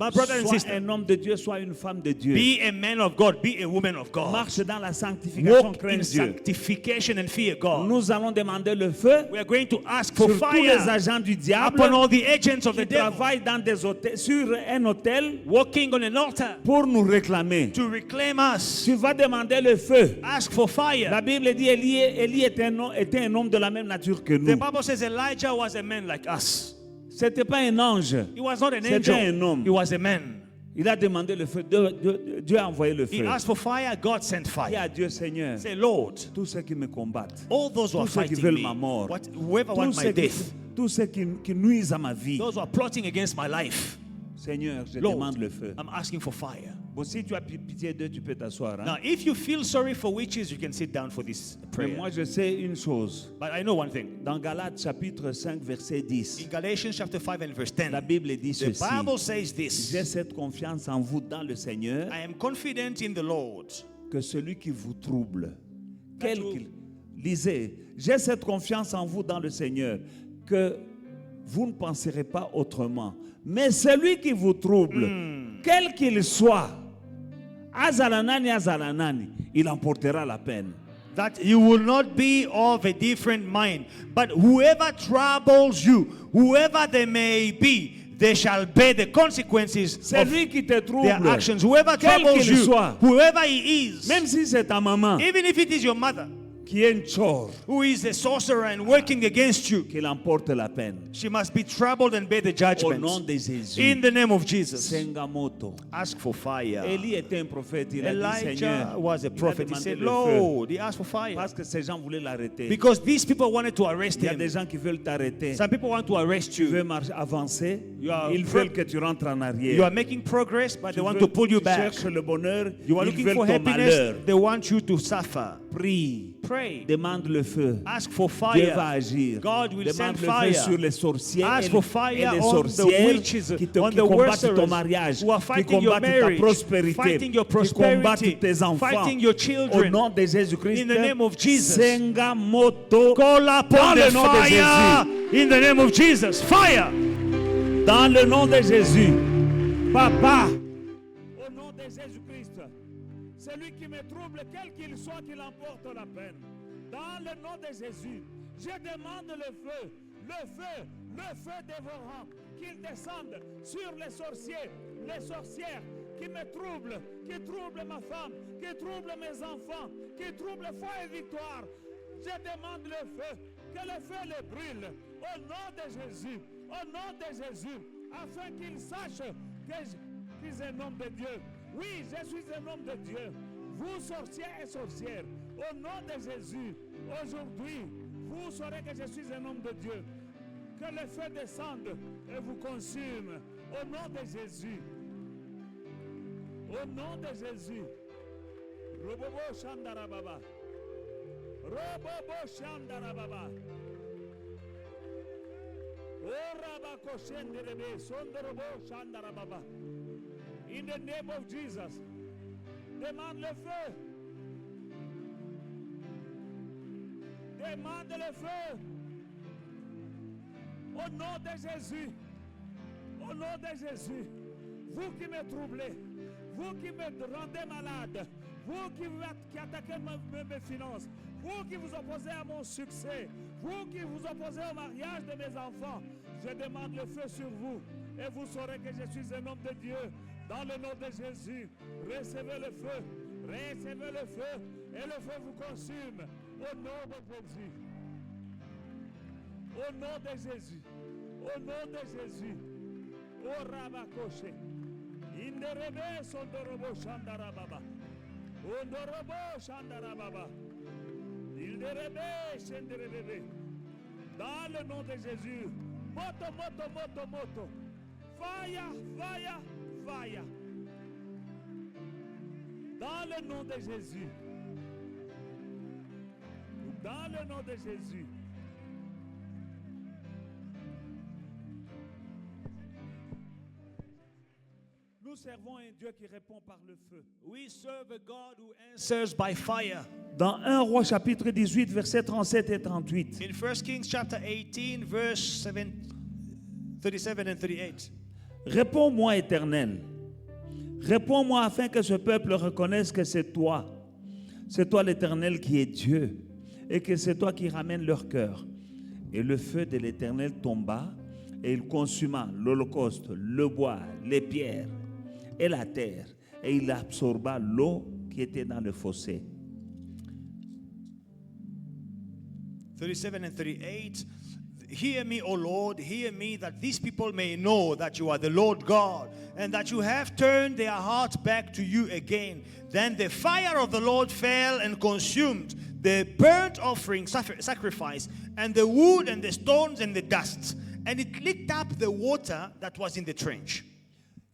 My brother and Sois sister. un homme de Dieu, sois une femme de Dieu. Be a man of God. Be a woman of God. Marche dans la sanctification, Walk crains in Dieu. sanctification and fear God. Nous allons demander le feu We are going to ask for sur tous les fire agents du diable upon all the agents of the qui devil travaillent dans des hôtels, sur un hôtel walking on an altar pour nous réclamer. to reclaim us. Tu vas demander le feu. Ask for fire. La Bible dit Élie était un homme de la même nature que The nous. Bible says Elijah was a man like us. C'était pas un ange. He was not an C'était un angel. homme. He was a man. Il a demandé le feu. Dieu a envoyé le He feu. asked for fire. God sent Dis fire. à Dieu, Seigneur, Say, Lord, tous ceux qui me combattent, all those who are tous ceux qui fighting veulent me, ma mort, whoever wants my death, tous ceux qui nuisent à ma vie, those who are plotting against my life, Seigneur, je Lord, demande le feu. I'm asking for fire. Bon, si tu as pitié d'eux, tu peux t'asseoir. Hein? Now, if you feel sorry for witches, you can sit down for this Mais prayer. moi, je sais une chose. But I know one thing. Dans Galates chapitre 5, verset 10, In Galatians chapter 5 and verse 10, la Bible dit the ceci. Bible says this. J'ai cette confiance en vous dans le Seigneur I am confident in the Lord. que celui qui vous trouble, That quel you- qu'il... Lisez, j'ai cette confiance en vous dans le Seigneur que vous ne penserez pas autrement. Mais celui qui vous trouble, quel qu'il soit, azalanani, il emportera la peine. That you will not be of a different mind. But whoever troubles you, whoever they may be, they shall bear the consequences of Celui qui te their trouble, actions. Whoever quel troubles qu'il you, soit, whoever he is, même si c'est ta maman even if it is your mother qui est une chore, who is a sorcerer and working against you, qu'il emporte la peine. she must be troubled and bear the Au judgment. nom de Jésus. In the name of Jesus. Sengamoto. Ask for fire. Élie était un prophète, il a dit Elijah Seigneur, was a il a prophet. He demandé said, le feu. Lord, he asked for fire. Parce que ces gens voulaient l'arrêter. Because these people wanted to arrest Il y a him. des gens qui veulent t'arrêter. Some people want to arrest Tu veux you. avancer, You are ils pro- veulent que tu rentres en arrière. You are making progress, but they Tu want veux- to pull you tu back. cherches le bonheur, You are ils looking veulent for ton happiness, malheur. they want you to suffer. Prie, Pray. demande le feu. Ask for Dieu va fire. agir. God will Demande send le fire. feu sur les sorciers Ask et for les fire on the sorcières witches, qui on qui the combattent ton worshipers mariage, who are qui fighting your combattent ta marriage, prospérité, fighting your qui combattent prosperity, tes enfants. fighting your Au children. nom de Jésus-Christ, In the name of Jesus. Sengamoto, Call dans upon le the nom de fire in the name of Jesus. Fire. dans le nom de Jésus. Papa, au nom de Jésus-Christ, celui qui me trouble, quel qu'il soit, qu'il emporte la peine. Dans le nom de Jésus, je demande le feu dévorant, qu'il descende sur les sorciers, les sorcières qui me troublent, qui troublent ma femme, qui troublent mes enfants, qui troublent foi et victoire. Je demande le feu, que le feu les brûle, au nom de Jésus, afin qu'ils sachent que je suis un homme de Dieu. Oui, je suis un homme de Dieu. Vous, sorciers et sorcières, au nom de Jésus, aujourd'hui, vous saurez que je suis un homme de Dieu. Que le feu descende et vous consume, au nom de Jésus. Au nom de Jésus. Robobo Shandarababa. Robobo Shandarababa. Orabako Shenderebe Sondorobo Shandarababa. In the name of Jesus. Demande le feu. Demande le feu. Au nom de Jésus. Au nom de Jésus. Vous qui me troublez. Vous qui me rendez malade. Vous qui attaquez mes finances. Vous qui vous opposez à mon succès. Vous qui vous opposez au mariage de mes enfants. Je demande le feu sur vous. Et vous saurez que je suis un homme de Dieu. Dans le nom de Jésus, recevez le feu. Recevez le feu. Et le feu vous consume. Au nom de Jésus. Au nom de Jésus. Au nom de Jésus. Au Rabakoshe. Inderebe sondorobo shandarababa. Ondorobo shandarababa. Ilderebe shenderebebe. Dans le nom de Jésus. Moto, moto, moto, moto. Fire, fire, fire. Dans le nom de Jésus. Dans le nom de Jésus. Nous servons un Dieu qui répond par le feu. We serve a God who answers by fire. Dans 1 Roi chapitre 18 versets 37 et 38. In 1 Kings chapter 18 verse 37 and 38. Réponds-moi, Éternel. Réponds-moi afin que ce peuple reconnaisse que c'est toi. C'est toi l'Éternel qui est Dieu et que c'est toi qui ramènes leur cœur. Et le feu de l'Éternel tomba et il consuma l'holocauste, le bois, les pierres et la terre. Et il absorba l'eau qui était dans le fossé. 37 and 38. Hear me, O Lord, hear me, that these people may know that you are the Lord God, and that you have turned their hearts back to you again. Then the fire of the Lord fell and consumed the burnt offering sacrifice, and the wood and the stones and the dust, and it licked up the water that was in the trench.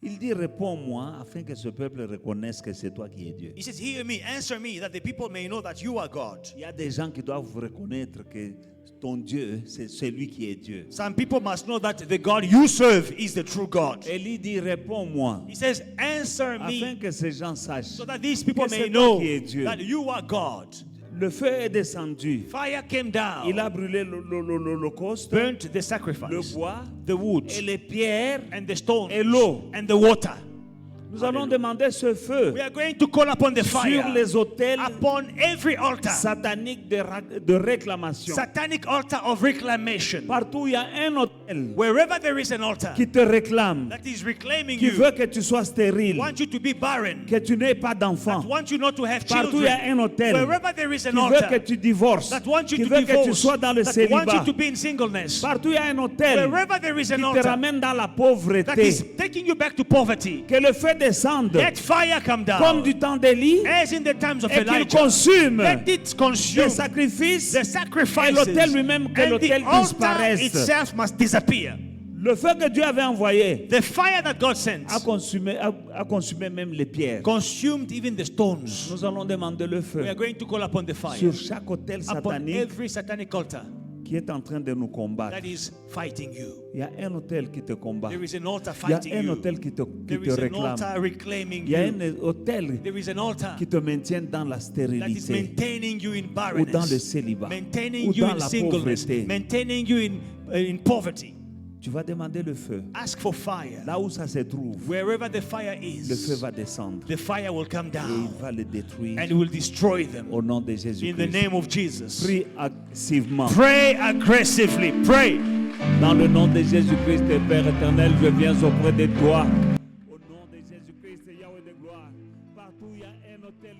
Il dit, réponds-moi afin que ce peuple reconnaisse que c'est toi qui es Dieu. He says, hear me, answer me, that the people may know that you are God. Il y a des gens qui doivent reconnaître que ton Dieu, c'est celui qui est Dieu. Some people must know that the God you serve is the true God. Élie dit, réponds-moi He says, answer afin me, que ces gens sachent so that these people que may c'est toi know qui es Dieu. that you are God. Le feu est descendu. Fire came down, Il a brûlé l'holocauste, burnt the le sacrifice, bois, the wood, et les pierres and the stones, et l'eau. and the water. Nous allons demander ce feu We are going to call upon the sur fire les autels upon every altar, sataniques de réclamation. satanic altar of reclamation. Partout où il y a un autel Wherever there is an altar qui te réclame, that is reclaiming qui you, veut que tu sois stérile, want you to be barren, que tu n'aies pas d'enfant. that want you not to have Partout où il y a children, un autel wherever there is an qui veut que altar tu divorces, that wants you qui to veut que tu divorce, sois dans le that wants you célibat. to be in singleness, Partout où il y a un autel wherever there is an qui te altar ramène dans la that pauvreté, is taking you back to poverty, que le feu descende let fire come comme down, du temps d'Élie as in the times of et qu'il Elijah. consume Let it consume les sacrifices the et sacrifices, l'autel lui-même, que and the l'autel altar disparaisse. itself must disappear. Le feu que Dieu avait envoyé The fire that God sent a consumé même les pierres. consumed even the stones. Nous allons demander le feu We are going to call upon the fire sur chaque autel upon satanique every satanic altar qui est en train de nous combattre. that is fighting you. Il y a un autel qui te combat. There is an altar Il y a fighting un you. autel qui There te is an réclame. altar reclaiming Il y a you. un autel There is an altar qui te maintient dans la that is stérilité maintaining you in ou dans le barrenness, célibat maintaining ou you dans in la singleness, pauvreté. maintaining you in poverty. Tu vas demander le feu. Ask for fire. Là où ça se trouve, Wherever the fire le feu is, va descendre the fire will come et down il va le détruire and will destroy them. au nom de In the Jésus-Christ. name of Jesus. Prie activement. Pray aggressively. Pray. Dans le nom de Jésus-Christ, Père éternel, je viens auprès de toi. Au nom de Jésus-Christ, Yahweh de gloire, partout il y a un autel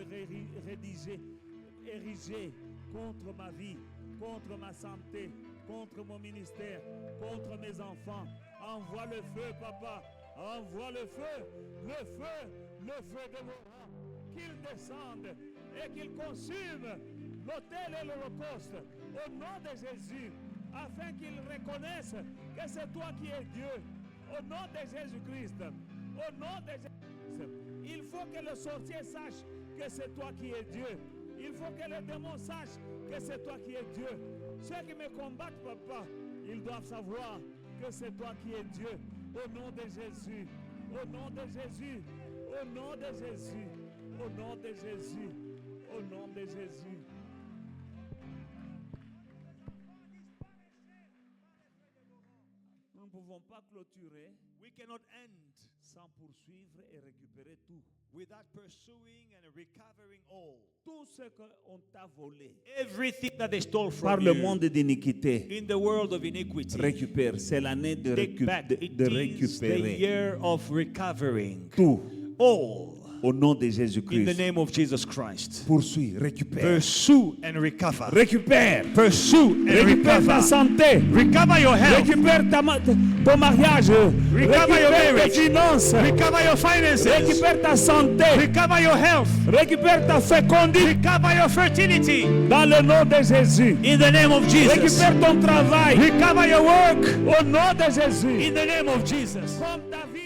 érigé contre ma vie, contre ma santé, contre mon ministère, contre mes enfants. Envoie le feu, papa. Envoie le feu de mon rang. Qu'il descende et qu'il consume l'autel et l'holocauste au nom de Jésus, afin qu'ils reconnaissent que c'est toi qui es Dieu. Au nom de Jésus-Christ. Au nom de Jésus-Christ. Il faut que le sorcier sache que c'est toi qui es Dieu. Il faut que le démon sache que c'est toi qui es Dieu. Ceux qui me combattent, papa, ils doivent savoir que c'est toi qui es Dieu. Au nom de Jésus. Au nom de Jésus. Au nom de Jésus. Au nom de Jésus. Au nom de Jésus. Nous ne pouvons pas clôturer We cannot end sans poursuivre et récupérer tout. without pursuing and recovering all. Tout ce qu'on t'a volé Everything that they stole par from le you monde d'iniquité, in the world of iniquity. récupère. C'est l'année de, Take back. It de is the récupérer year of recovering tout. all Au nom de in the Jésus-Christ. name of Jesus Christ. Poursuis, récupère. Pursue and recover. Récupère. Pursue and Récupère ta recover. santé. Recover your health. Récupère ton mariage. Recover your Récupère marriage. tes finances. Recover your finances. Récupère ta santé. Recover your health. Récupère ta fécondité. Recover your fertility Dans le nom de Jésus. in the name of Jesus. Récupère ton travail. Recover your work Au nom de Jésus. in the name of Jesus. Comme David